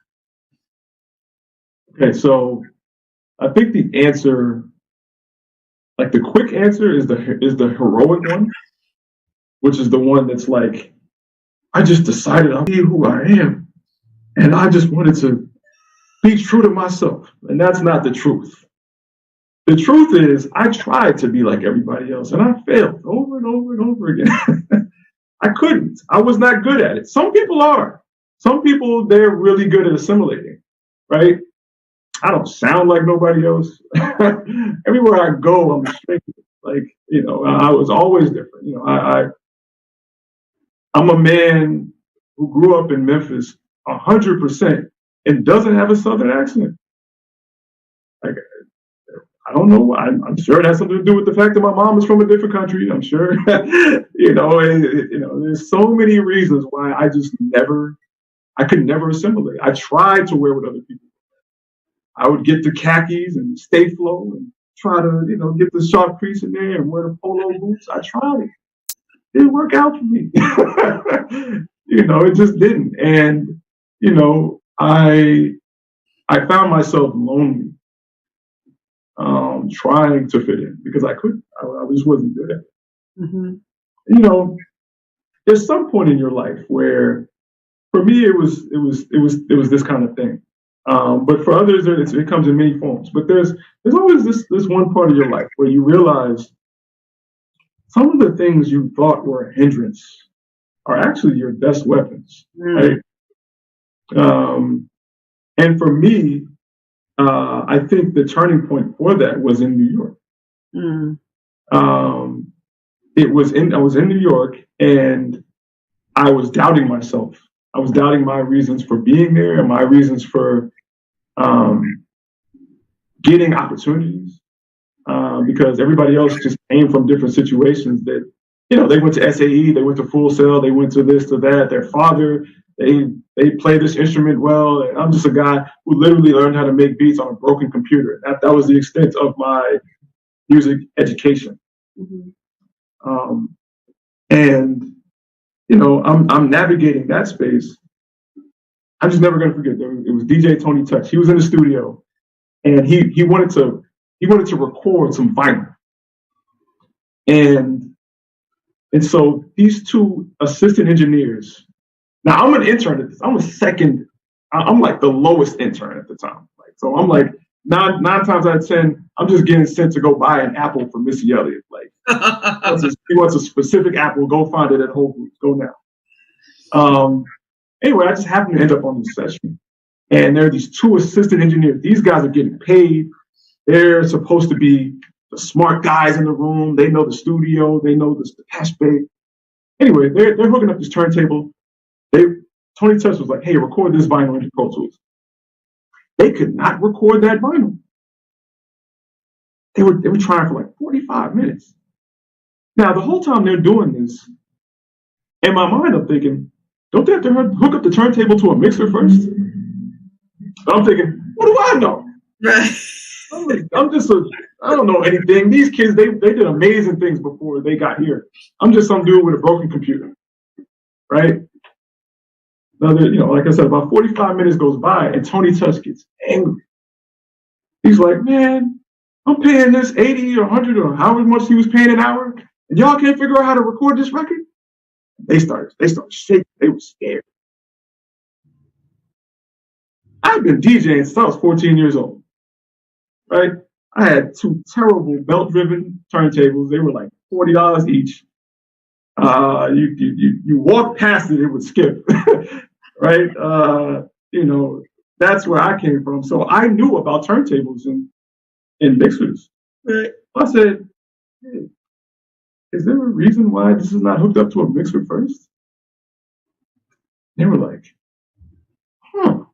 Okay, so I think the answer, like the quick answer, is the heroic one, which is the one that's like, I just decided I'll be who I am. And I just wanted to be true to myself. And that's not the truth. The truth is I tried to be like everybody else and I failed over and over and over again. I couldn't. I was not good at it. Some people are. Some people, they're really good at assimilating, right? I don't sound like nobody else. Everywhere I go, I'm straight. Like, you know, I was always different. You know, I'm a man who grew up in Memphis 100% and doesn't have a Southern accent. Like, I don't know why. I'm sure it has something to do with the fact that my mom is from a different country. I'm sure, you know, there's so many reasons why I could never assimilate. I tried to wear what other people wear. I would get the khakis and stay flow and try to, you know, get the sharp crease in there and wear the polo boots. I tried it. It didn't work out for me. You know, it just didn't. And, you know, I found myself lonely, trying to fit in because I couldn't. I just wasn't good at it. Mm-hmm. You know, there's some point in your life where, for me, it was this kind of thing. But for others, it comes in many forms. But there's always this one part of your life where you realize some of the things you thought were a hindrance are actually your best weapons, right? And for me, I think the turning point for that was in New York. I was in New York and I was doubting myself. I was doubting my reasons for being there and my reasons for getting opportunities because everybody else just came from different situations that, you know, they went to SAE, they went to Full Sail, they went to this, to that. Their father, they play this instrument well. And I'm just a guy who literally learned how to make beats on a broken computer. That was the extent of my music education. Mm-hmm. And, you know, I'm navigating that space. I'm just never going to forget. It was DJ Tony Touch. He was in the studio, and he wanted to record some vinyl. And so these two assistant engineers. Now I'm an intern at this. I'm like the lowest intern at the time. Like, so I'm like nine times out of 10, I'm just getting sent to go buy an apple for Missy Elliott. Like he wants a specific apple, go find it at Whole Foods. Go now. Anyway, I just happened to end up on this session. And there are these two assistant engineers. These guys are getting paid. They're supposed to be the smart guys in the room. They know the studio. They know the cash bay. Anyway, they're hooking up this turntable. Tony Touch was like, hey, record this vinyl into Pro Tools. They could not record that vinyl. They were trying for like 45 minutes. Now, the whole time they're doing this, in my mind, I'm thinking, don't they have to hook up the turntable to a mixer first? I'm thinking, what do I know? Right. I don't know anything. These kids, they did amazing things before they got here. I'm just some dude with a broken computer, right? Now, you know, like I said, about 45 minutes goes by and Tony Touch gets angry. He's like, man, I'm paying this 80 or 100 or however much he was paying an hour, and y'all can't figure out how to record this record? They started shaking. They were scared. I've been DJing since I was 14 years old, right? I had two terrible belt-driven turntables. They were like $40 each. You walk past it, it would skip, right? You know, that's where I came from. So I knew about turntables and mixers. Right? I said, hey, is there a reason why this is not hooked up to a mixer first? They were like, huh.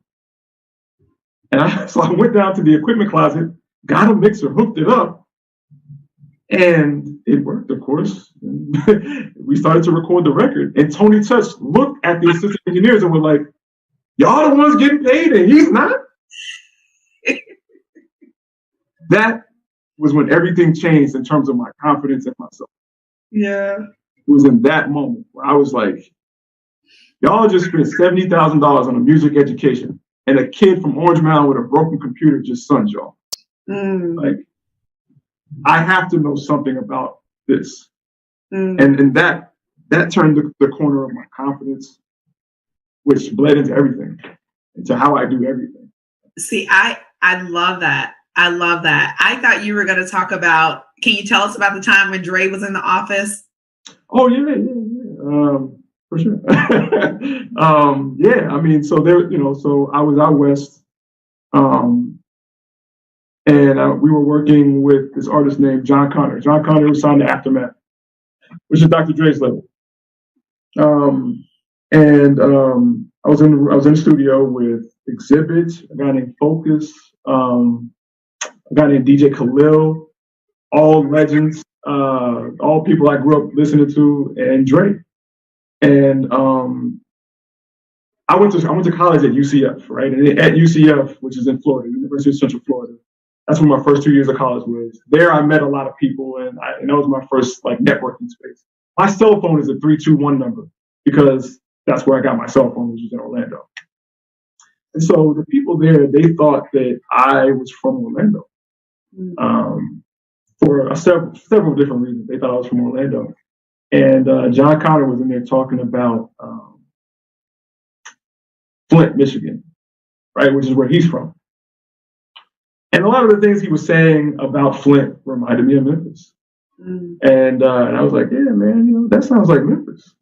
And so I went down to the equipment closet, got a mixer, hooked it up, and it worked, of course. We started to record the record. And Tony Touch looked at the assistant engineers and were like, y'all the ones getting paid and he's not? That was when everything changed in terms of my confidence in myself. Yeah. It was in that moment where I was like, y'all just spent $70,000 on a music education, and a kid from Orange Mound with a broken computer just suns y'all. Like, I have to know something about this. And that turned the corner of my confidence. which bled into everything, into how I do everything. See, I love that. I love that. I thought you were going to talk about, can you tell us about the time when Dre was in the office? Oh, yeah. For sure. Yeah, I mean, so there, so I was out west, and we were working with this artist named John Connor. John Connor was signed to Aftermath, which is Dr. Dre's label. I was in the studio with Exhibit, a guy named Focus, a guy named DJ Khalil, all legends, all people I grew up listening to, and Dre. And I went to college at UCF, right? And at UCF, which is in Florida, University of Central Florida, that's where my first 2 years of college was. There, I met a lot of people, and that was my first like networking space. My cell phone is a 321 number because that's where I got my cell phone, which is in Orlando. And so the people there, they thought that I was from Orlando, for several different reasons. They thought I was from Orlando. And John Connor was in there talking about Flint, Michigan, right, which is where he's from. And a lot of the things he was saying about Flint reminded me of Memphis. And I was like, yeah, man, that sounds like Memphis.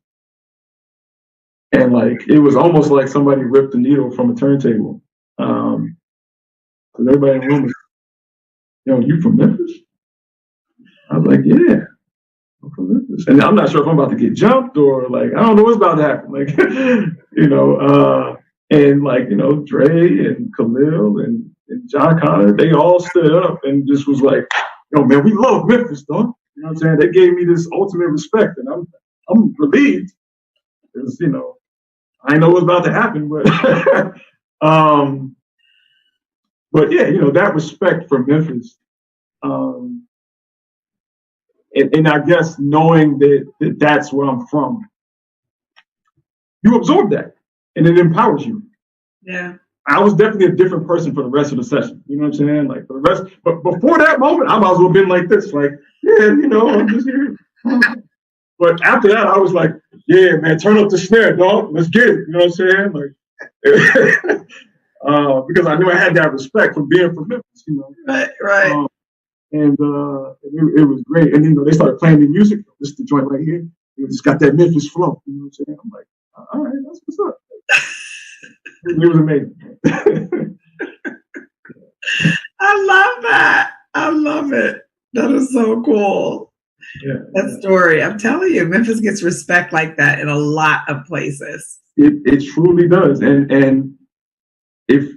And like, it was almost like somebody ripped a needle from a turntable. Because everybody in the room was, you from Memphis? I was like, yeah, I'm from Memphis. And I'm not sure if I'm about to get jumped or like, I don't know what's about to happen. Like, and like, Dre and Khalil and John Connor, they all stood up and just was like, man, we love Memphis, dog. You know what I'm saying? They gave me this ultimate respect, and I'm relieved because I know what's about to happen, but but yeah, that respect for Memphis, and I guess knowing that that's where I'm from, you absorb that, and it empowers you. Yeah. I was definitely a different person for the rest of the session. You know what I'm saying? Like for the rest, but before that moment, I might as well have been like this. Like, yeah, I'm just here. But after that, I was like, yeah, man, turn up the snare, dog. Let's get it. You know what I'm saying? Like, because I knew I had that respect for being from Memphis. Right. And it was great. And they started playing the music. This is the joint right here. It just got that Memphis flow. You know what I'm saying? I'm like, all right, that's what's up. It was amazing. I love that. I love it. That is so cool. Yeah. That story. I'm telling you, Memphis gets respect like that in a lot of places. It truly does. And if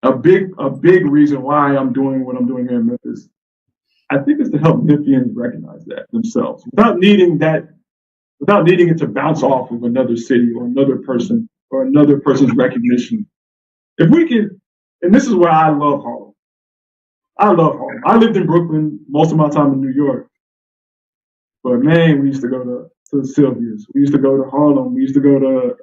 a big reason why I'm doing what I'm doing here in Memphis, I think it's to help Memphians recognize that themselves without needing it to bounce off of another city or another person or another person's recognition. If we can, and this is why I love Harlem. I lived in Brooklyn most of my time in New York. But man, we used to go to Sylvia's. We used to go to Harlem. We used to go to,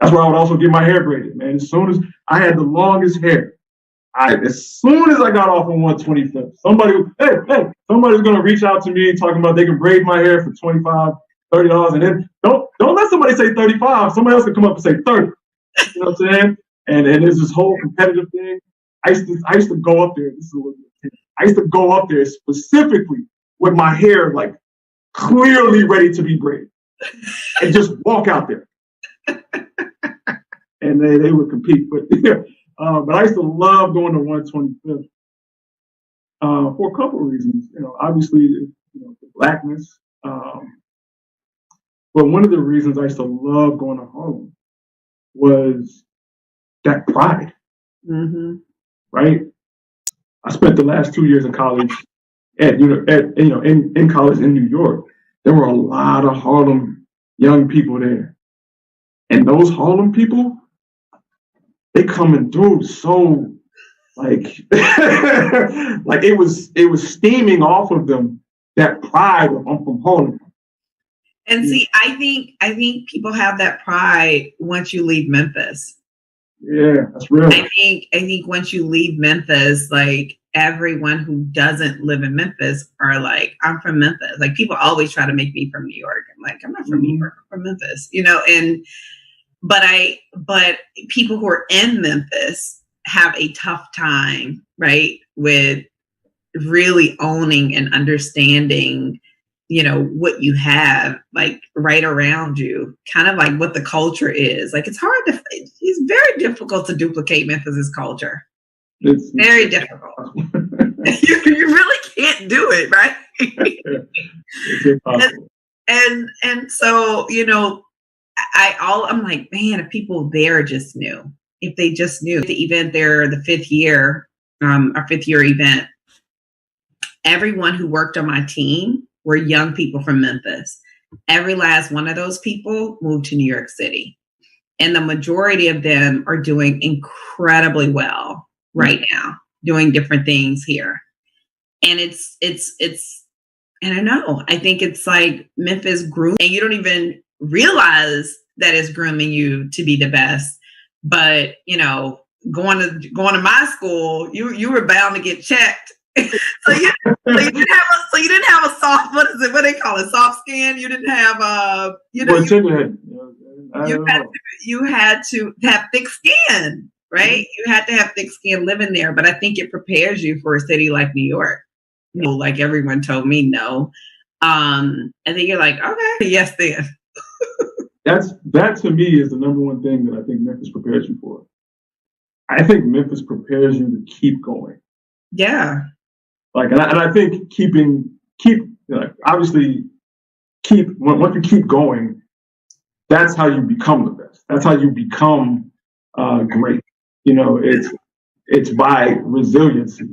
that's where I would also get my hair braided, man. As soon as I had the longest hair, as soon as I got off on 125th, somebody's going to reach out to me talking about they can braid my hair for $25, $30. And then don't let somebody say 35. Somebody else can come up and say 30. You know what I'm saying? And there's this whole competitive thing. I used to go up there. I used to go up there specifically with my hair like clearly ready to be braided, and just walk out there. And they would compete, but I used to love going to 125th for a couple of reasons. Obviously, the blackness. But one of the reasons I used to love going to Harlem was that pride. Mm-hmm. Right? I spent the last 2 years in college in college in New York. There were a lot of Harlem young people there. And those Harlem people, they coming through so like like it was steaming off of them, that pride of I'm from Harlem. And see, I think people have that pride once you leave Memphis. Yeah, that's real. I think once you leave Memphis, like everyone who doesn't live in Memphis are like, I'm from Memphis. Like people always try to make me from New York. I'm like, I'm not from New York, I'm from Memphis, but people who are in Memphis have a tough time, right, with really owning and understanding, you know, what you have like right around you, kind of like what the culture is. Like it's very difficult to duplicate Memphis's culture. It's very difficult. you really can't do it, right? It's impossible. And so, you know, I'm like, man, if people there just knew, if they just knew. The event there, the 5th year, our 5th year event, everyone who worked on my team were young people from Memphis. Every last one of those people moved to New York City. And the majority of them are doing incredibly well right now, doing different things here. And it's I don't know. I think it's like Memphis grew, and you don't even realize that it's grooming you to be the best. But you know, going to my school, you were bound to get checked. so you didn't have a soft, what they call it, soft skin. You didn't have you had to have thick skin, right? You had to have thick skin living there. But I think it prepares you for a city like New York. You know, like everyone told me no. And then you're like, okay, yes, then. That to me is the number one thing that I think Memphis prepares you for. I think Memphis prepares you to keep going. Yeah. Like, and I think obviously once you keep going, that's how you become the best. That's how you become great. You know, it's by resiliency.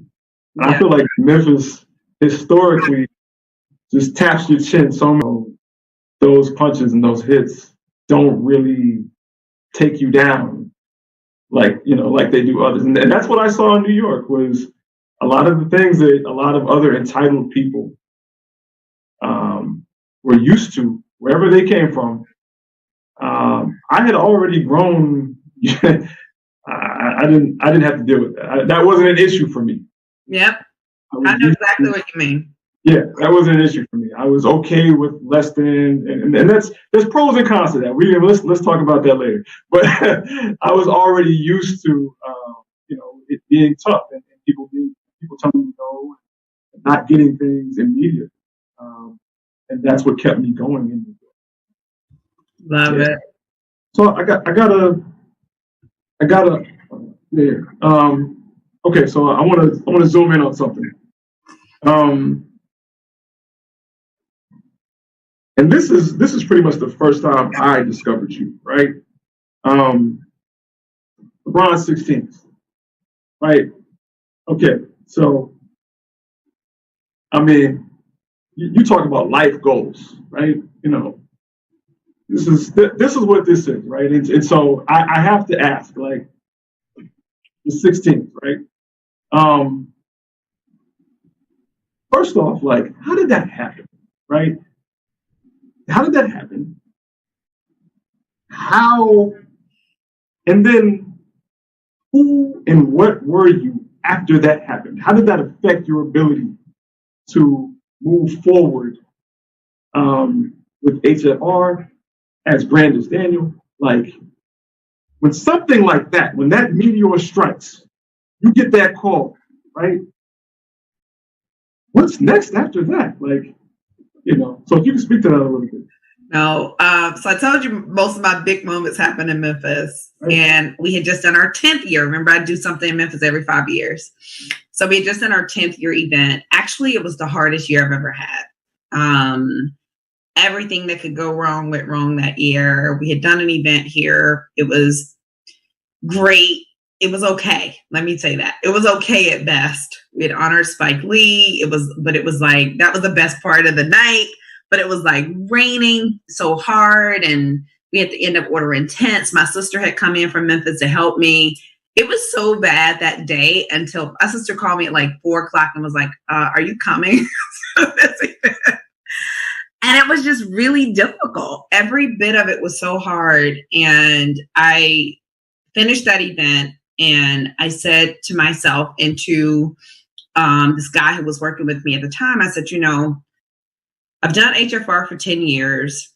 And I feel like Memphis historically just taps your chin so much. Those punches and those hits don't really take you down like they do others. And that's what I saw in New York, was a lot of the things that a lot of other entitled people were used to, wherever they came from. I had already grown. I didn't have to deal with that. That wasn't an issue for me. Yep. I know exactly what you mean. Yeah, that wasn't an issue for me. I was okay with less than, and there's pros and cons to that. Let's talk about that later. But I was already used to, it being tough and people telling me no, and not getting things immediately, and that's what kept me going. Love it. So I gotta. Yeah. Okay, so I want to zoom in on something. And this is pretty much the first time I discovered you, right? LeBron's 16th, right? Okay, so I mean, you talk about life goals, right? You know, this is what this is, right? And so I have to ask, like, the 16th, right? First off, like, how did that happen, right? How did that happen? How, and then who and what were you after that happened? How did that affect your ability to move forward with HFR as Brandice Daniel? Like, when something like that, when that meteor strikes, you get that call, right? What's next after that? Like, you know, so if you can speak to that a little bit. No, so I told you most of my big moments happened in Memphis, right. And we had just done our 10th year. Remember, I do something in Memphis every 5 years. So we had just done our 10th year event. Actually, it was the hardest year I've ever had. Everything that could go wrong went wrong that year. We had done an event here. It was great. It was okay. Let me say that. It was okay at best. We had honored Spike Lee. It was like, that was the best part of the night, but it was like raining so hard and we had to end up ordering tents. My sister had come in from Memphis to help me. It was so bad that day until my sister called me at like 4:00 and was like, are you coming to this event? And it was just really difficult. Every bit of it was so hard. And I finished that event. And I said to myself and to this guy who was working with me at the time, I said, you know, I've done HFR for 10 years.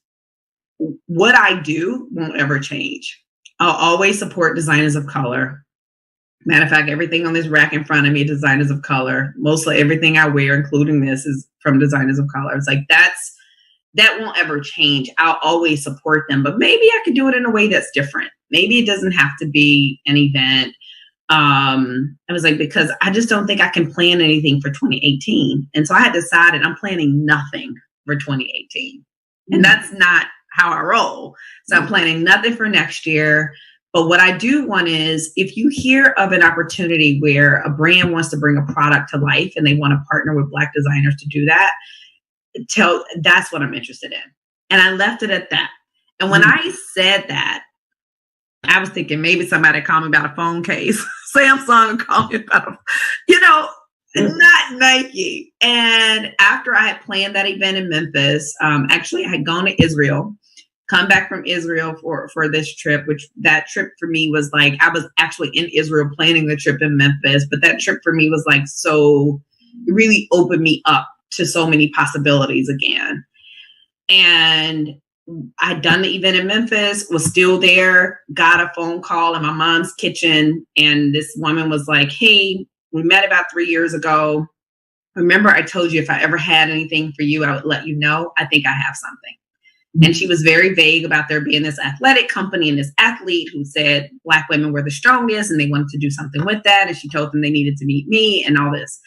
What I do won't ever change. I'll always support designers of color. Matter of fact, everything on this rack in front of me, designers of color. Mostly everything I wear, including this, is from designers of color. It's like that won't ever change. I'll always support them, but maybe I could do it in a way that's different. Maybe it doesn't have to be an event. I was like, because I just don't think I can plan anything for 2018. And so I had decided I'm planning nothing for 2018. And that's not how I roll. So I'm planning nothing for next year. But what I do want is, if you hear of an opportunity where a brand wants to bring a product to life and they want to partner with Black designers to do that, that's what I'm interested in. And I left it at that. And when I said that, I was thinking maybe somebody called me about a phone case. Samsung called me about, not Nike. And after I had planned that event in Memphis, actually I had gone to Israel, come back from Israel for this trip, which that trip for me was like, I was actually in Israel planning the trip in Memphis, but that trip for me was like, so it really opened me up to so many possibilities again. And I'd done the event in Memphis, was still there, got a phone call in my mom's kitchen. And this woman was like, hey, we met about 3 years ago. Remember, I told you if I ever had anything for you, I would let you know. I think I have something. And she was very vague about there being this athletic company and this athlete who said Black women were the strongest and they wanted to do something with that. And she told them they needed to meet me and all this.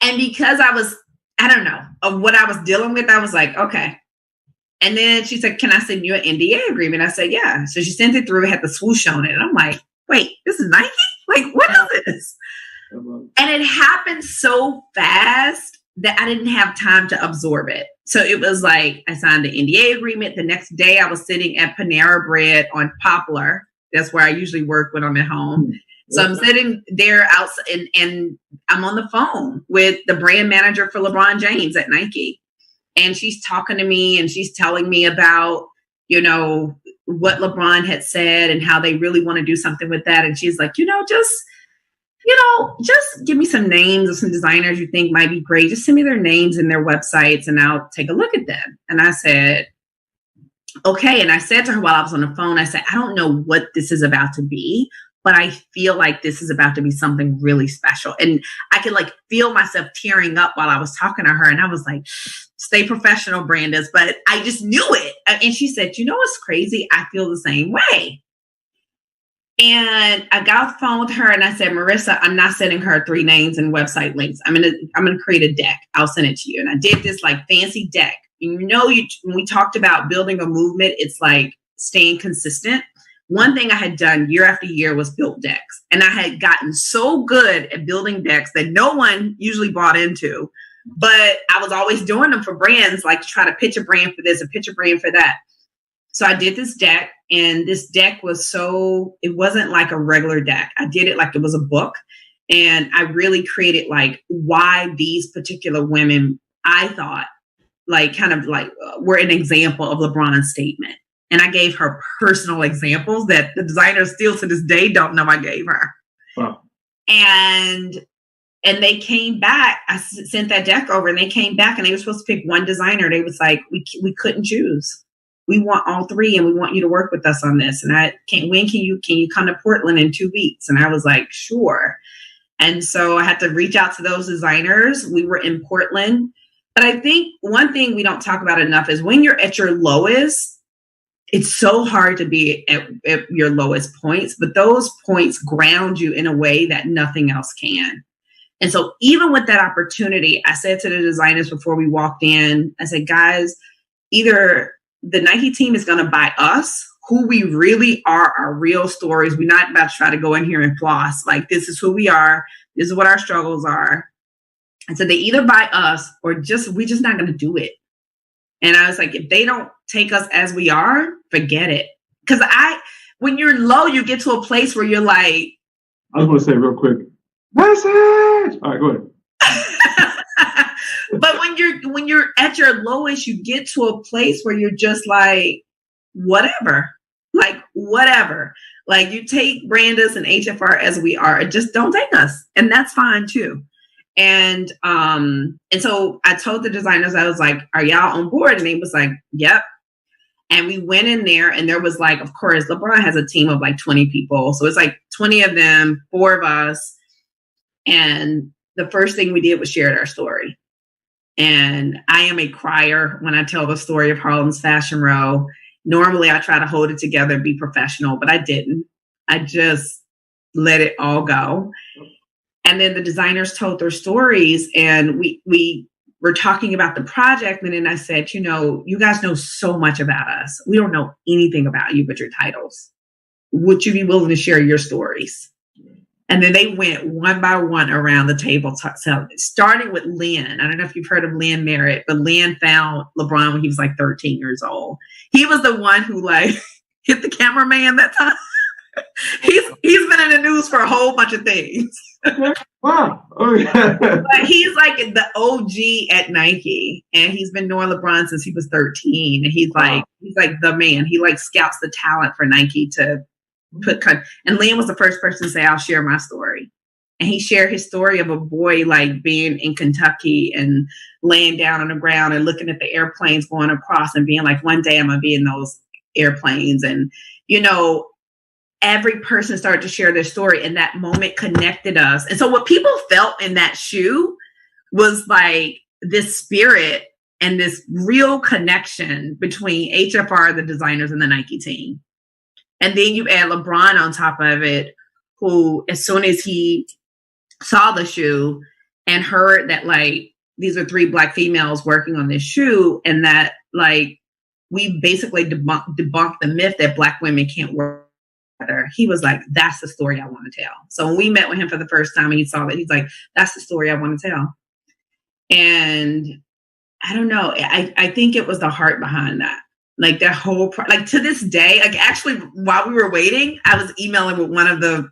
And because I don't know, of what I was dealing with, I was like, okay. And then she said, can I send you an NDA agreement? I said, yeah. So she sent it through, it had the swoosh on it. And I'm like, wait, this is Nike? Like, what is this? And it happened so fast that I didn't have time to absorb it. So it was like, I signed the NDA agreement. The next day I was sitting at Panera Bread on Poplar. That's where I usually work when I'm at home. So I'm sitting there outside and I'm on the phone with the brand manager for LeBron James at Nike. And she's talking to me and she's telling me about, what LeBron had said and how they really want to do something with that. And she's like, just give me some names of some designers you think might be great. Just send me their names and their websites and I'll take a look at them. And I said, okay. And I said to her while I was on the phone, I said, I don't know what this is about to be, but I feel like this is about to be something really special. And I could feel myself tearing up while I was talking to her. And I was like, stay professional, Brandice. But I just knew it. And she said, what's crazy? I feel the same way. And I got off the phone with her and I said, Marissa, I'm not sending her 3 names and website links. I'm gonna create a deck. I'll send it to you. And I did this fancy deck. When we talked about building a movement, it's like staying consistent. One thing I had done year after year was build decks. And I had gotten so good at building decks that no one usually bought into. But I was always doing them for brands, like to try to pitch a brand for this and pitch a brand for that. So I did this deck, and this deck it wasn't like a regular deck. I did it like it was a book. And I really created why these particular women, I thought, were an example of LeBron's statement. And I gave her personal examples that the designers still to this day don't know I gave her. Wow. And they came back. I sent that deck over and they came back and they were supposed to pick one designer. They was like, we couldn't choose. We want all 3 and we want you to work with us on this. And when can you come to Portland in 2 weeks? And I was like, sure. And so I had to reach out to those designers. We were in Portland. But I think one thing we don't talk about enough is when you're at your lowest, it's so hard to be at your lowest points, but those points ground you in a way that nothing else can. And so even with that opportunity, I said to the designers before we walked in, I said, guys, either the Nike team is going to buy us, who we really are, our real stories. We're not about to try to go in here and floss. This is who we are. This is what our struggles are. And so they either buy us or we're just not going to do it. And I was like, if they don't take us as we are, forget it. Because when you're low, you get to a place where you're like. I was going to say real quick, message. All right, go ahead. But when you're at your lowest, you get to a place where you're just like, whatever. You take Brandice and HFR as we are, just don't take us. And that's fine too. And so I told the designers, I was like, are y'all on board? And they was like, yep. And we went in there, and there was like, of course, LeBron has a team of like 20 people. So it's like 20 of them, 4 of us. And the first thing we did was shared our story. And I am a crier when I tell the story of Harlem's Fashion Row. Normally I try to hold it together, be professional, but I didn't. I just let it all go. And then the designers told their stories, and we were talking about the project. And then I said, you know, you guys know so much about us. We don't know anything about you but your titles. Would you be willing to share your stories? And then they went one by one around the table, starting with Lynn. I don't know if you've heard of Lynn Merritt, but Lynn found LeBron when he was like 13 years old. He was the one who like hit the cameraman that time. He's been in the news for a whole bunch of things. Wow. Oh, yeah. But he's like the OG at Nike, and he's been knowing LeBron since he was 13. And he's like the man. He like scouts the talent for Nike to and Liam was the first person to say, I'll share my story. And he shared his story of a boy like being in Kentucky and laying down on the ground and looking at the airplanes going across and being like, one day I'm gonna be in those airplanes. And you know, every person started to share their story, and that moment connected us. And so what people felt in that shoe was like this spirit and this real connection between HFR, the designers, and the Nike team. And then you add LeBron on top of it, who, as soon as he saw the shoe and heard that, like, these are 3 Black females working on this shoe, and that, like, we basically debunked the myth that Black women can't work together. He was like, that's the story I want to tell. So when we met with him for the first time and he saw that, he's like, that's the story I want to tell. And I don't know. I think it was the heart behind that. Like that whole, like to this day, like actually while we were waiting, I was emailing with one of the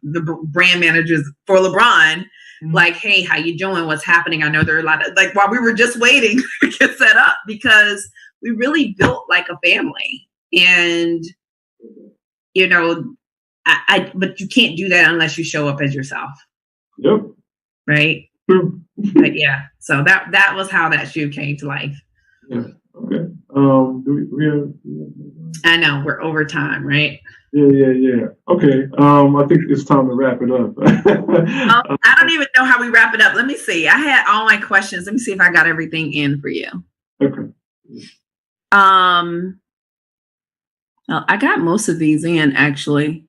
brand managers for LeBron, like, hey, how you doing? What's happening? I know there are a lot of, like, while we were just waiting to get set up, because we really built like a family. And, you know, but you can't do that unless you show up as yourself. Yep. Right. But yeah. So that was how that shoe came to life. Yeah. Okay. I know we're over time, right? Yeah. Okay. I think it's time to wrap it up. I don't even know how we wrap it up. Let me see. I had all my questions. Let me see if I got everything in for you. Okay. Well, I got most of these in, actually.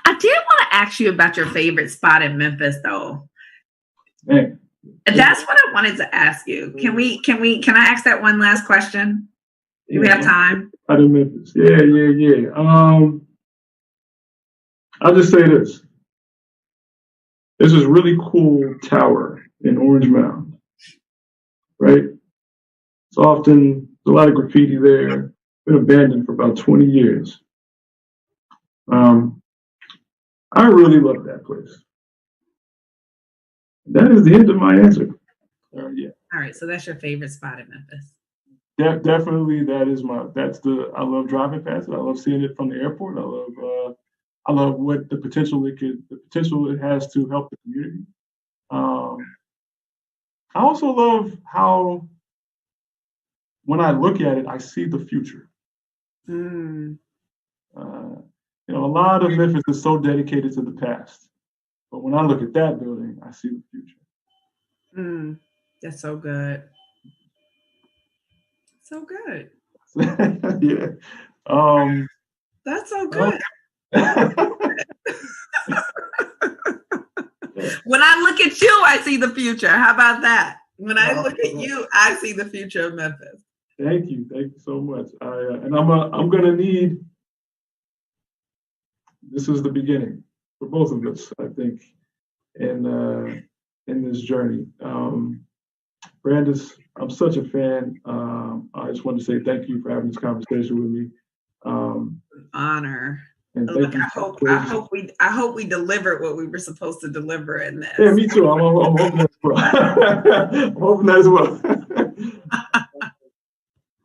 I did want to ask you about your favorite spot in Memphis, though. Hey. That's what I wanted to ask you. Can I ask that one last question? Do we have time? Out of Memphis. Yeah. I'll just say this. There's this really cool tower in Orange Mound, right? It's often, there's a lot of graffiti there. Been abandoned for about 20 years. I really love that place. That is the end of my answer. Yeah. All right, so that's your favorite spot in Memphis. Definitely, I love driving past it. I love seeing it from the airport. I love what the potential it has to help the community. I also love how, when I look at it, I see the future. You know, a lot of Memphis is so dedicated to the past, but when I look at that building, I see the future. That's so good. So good. Yeah. That's so good. When I look at you, I see the future. How about that? When I look at you, I see the future of Memphis. Thank you so much. And I'm gonna need. This is the beginning for both of us, I think, in this journey. Brandice, I'm such a fan. I just want to say thank you for having this conversation with me. Honor. And look, I hope we delivered what we were supposed to deliver in this. Yeah, me too. I'm hoping that as well. I'm hoping that as well.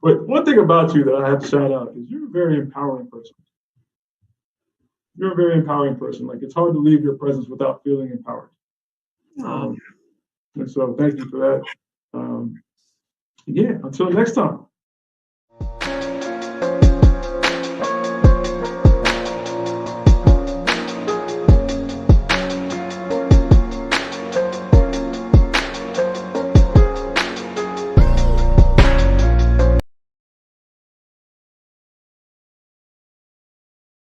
But one thing about you that I have to shout out is you're a very empowering person. You're a very empowering person. Like, it's hard to leave your presence without feeling empowered. And so thank you for that. Yeah, until next time.